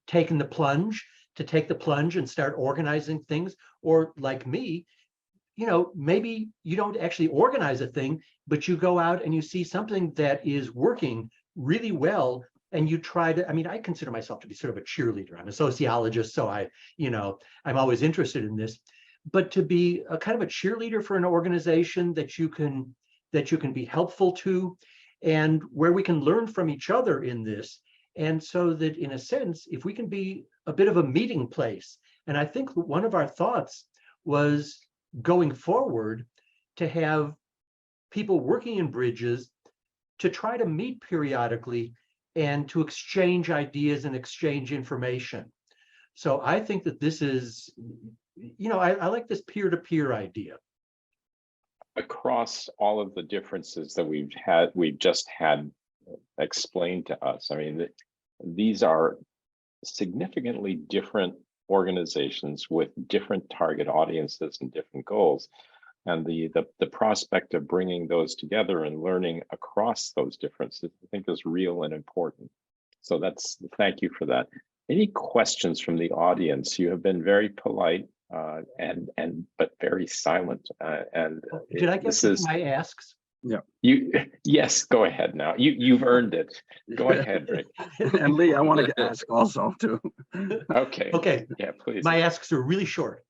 G: taken the plunge to take the plunge and start organizing things. Or like me, maybe you don't actually organize a thing, but you go out and you see something that is working really well, and you try to, I consider myself to be sort of a cheerleader. I'm a sociologist, so I'm always interested in this. But to be a kind of a cheerleader for an organization that you can be helpful to, and where we can learn from each other in this. And so that in a sense, if we can be a bit of a meeting place, and I think one of our thoughts was going forward to have people working in bridges to try to meet periodically and to exchange ideas and exchange information. So I think that this is, I like this peer-to-peer idea.
B: Across all of the differences that we've just had explained to us, these are significantly different organizations with different target audiences and different goals. And the prospect of bringing those together and learning across those differences, I think, is real and important. So thank you for that. Any questions from the audience? You have been very polite but very silent.
G: Did I get my asks?
I: Yeah.
B: Yes, go ahead now. You've earned it. Go ahead, Rick.
I: And Lee, I wanted to ask also too.
B: Okay.
G: Okay.
B: Yeah, please.
G: My asks are really short.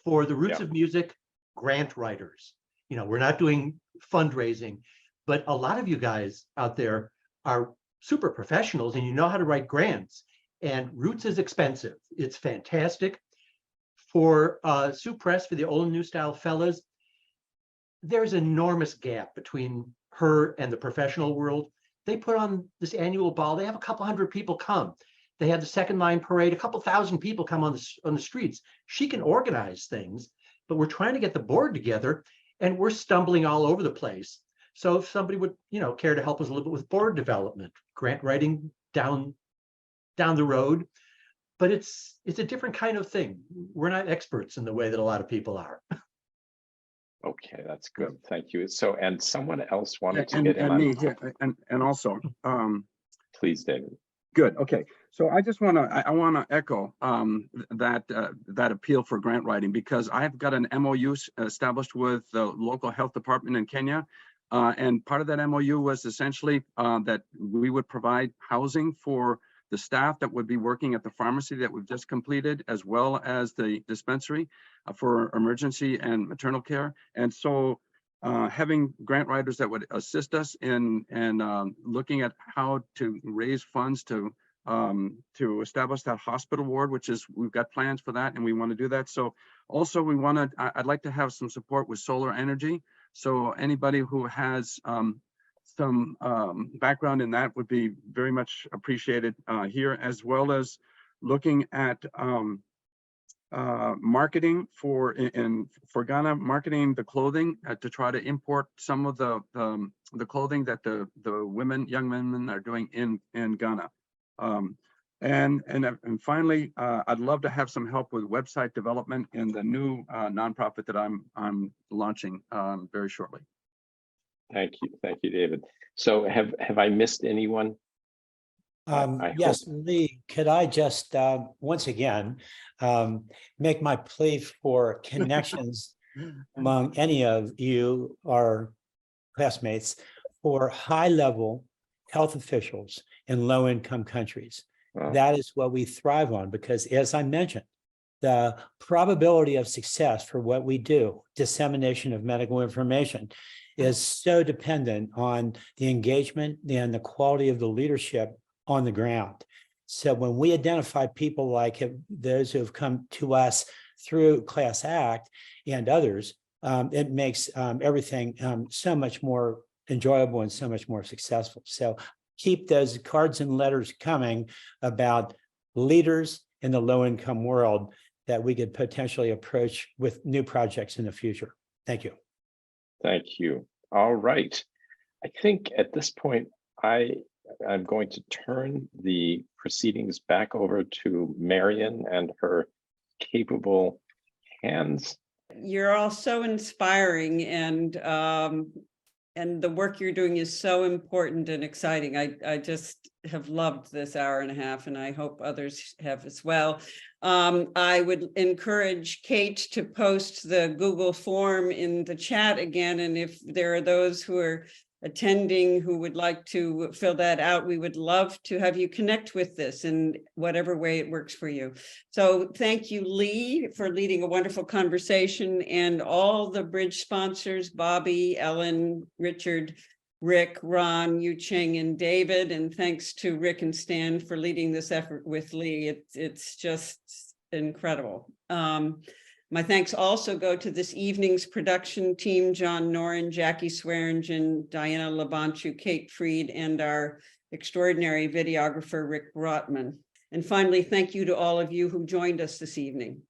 G: For the Roots
B: Yeah.
G: of Music grant writers. You know, we're not doing fundraising, but a lot of you guys out there are super professionals and you know how to write grants. And Roots is expensive. It's fantastic. For Sue Press, for the Old and New Style Fellas, there's an enormous gap between her and the professional world. They put on this annual ball. They have a couple hundred people come. They have the second line parade. A couple thousand people come on the streets. She can organize things, but we're trying to get the board together, and we're stumbling all over the place. So if somebody would, you know, care to help us a little bit with board development, grant writing down the road, but it's a different kind of thing. We're not experts in the way that a lot of people are.
B: Okay, that's good. Thank you. So, and someone else wanted to
I: And,
B: get in
I: and me,
B: on,
I: yeah, and also,
B: please, David.
I: good, okay. So I just want to, I want to echo that appeal for grant writing, because I've got an MOU established with the local health department in Kenya. And part of that MOU was essentially that we would provide housing for the staff that would be working at the pharmacy that we've just completed, as well as the dispensary for emergency and maternal care. And so having grant writers that would assist us in looking at how to raise funds to establish that hospital ward, which is, we've got plans for that and we want to do that. So also we want to, I'd like to have some support with solar energy. So anybody who has some background in that would be very much appreciated here, as well as looking at marketing for Ghana, marketing the clothing to try to import some of the clothing that the young women are doing in Ghana. And finally, I'd love to have some help with website development in the new nonprofit that I'm launching very shortly.
B: Thank you, David. So have I missed anyone? I
D: Yes,
B: hope.
D: Lee, could I just once again make my plea for connections among any of you, our classmates, for high-level health officials in low-income countries.
B: Wow.
D: That is what we thrive on, because as I mentioned, the probability of success for what we do, dissemination of medical information, is so dependent on the engagement and the quality of the leadership on the ground. So when we identify people like those who have come to us through Class Act and others, it makes everything so much more enjoyable and so much more successful. So keep those cards and letters coming about leaders in the low-income world that we could potentially approach with new projects in the future. Thank you.
B: Thank you. All right. I think at this point, I'm going to turn the proceedings back over to Marion and her capable hands.
A: You're all so inspiring, and the work you're doing is so important and exciting. I just have loved this hour and a half, and I hope others have as well. I would encourage Kate to post the Google form in the chat again, and if there are those who are attending who would like to fill that out, we would love to have you connect with this in whatever way it works for you. So thank you, Lee, for leading a wonderful conversation, and all the bridge sponsors, Bobby, Ellen, Richard, Rick, Ron, Yu Ching, and David. And thanks to Rick and Stan for leading this effort with Lee. It's just incredible. My thanks also go to this evening's production team, John Noren, Jackie Swearingen, Diana Labanchu, Kate Freed, and our extraordinary videographer, Rick Rotman. And finally, thank you to all of you who joined us this evening.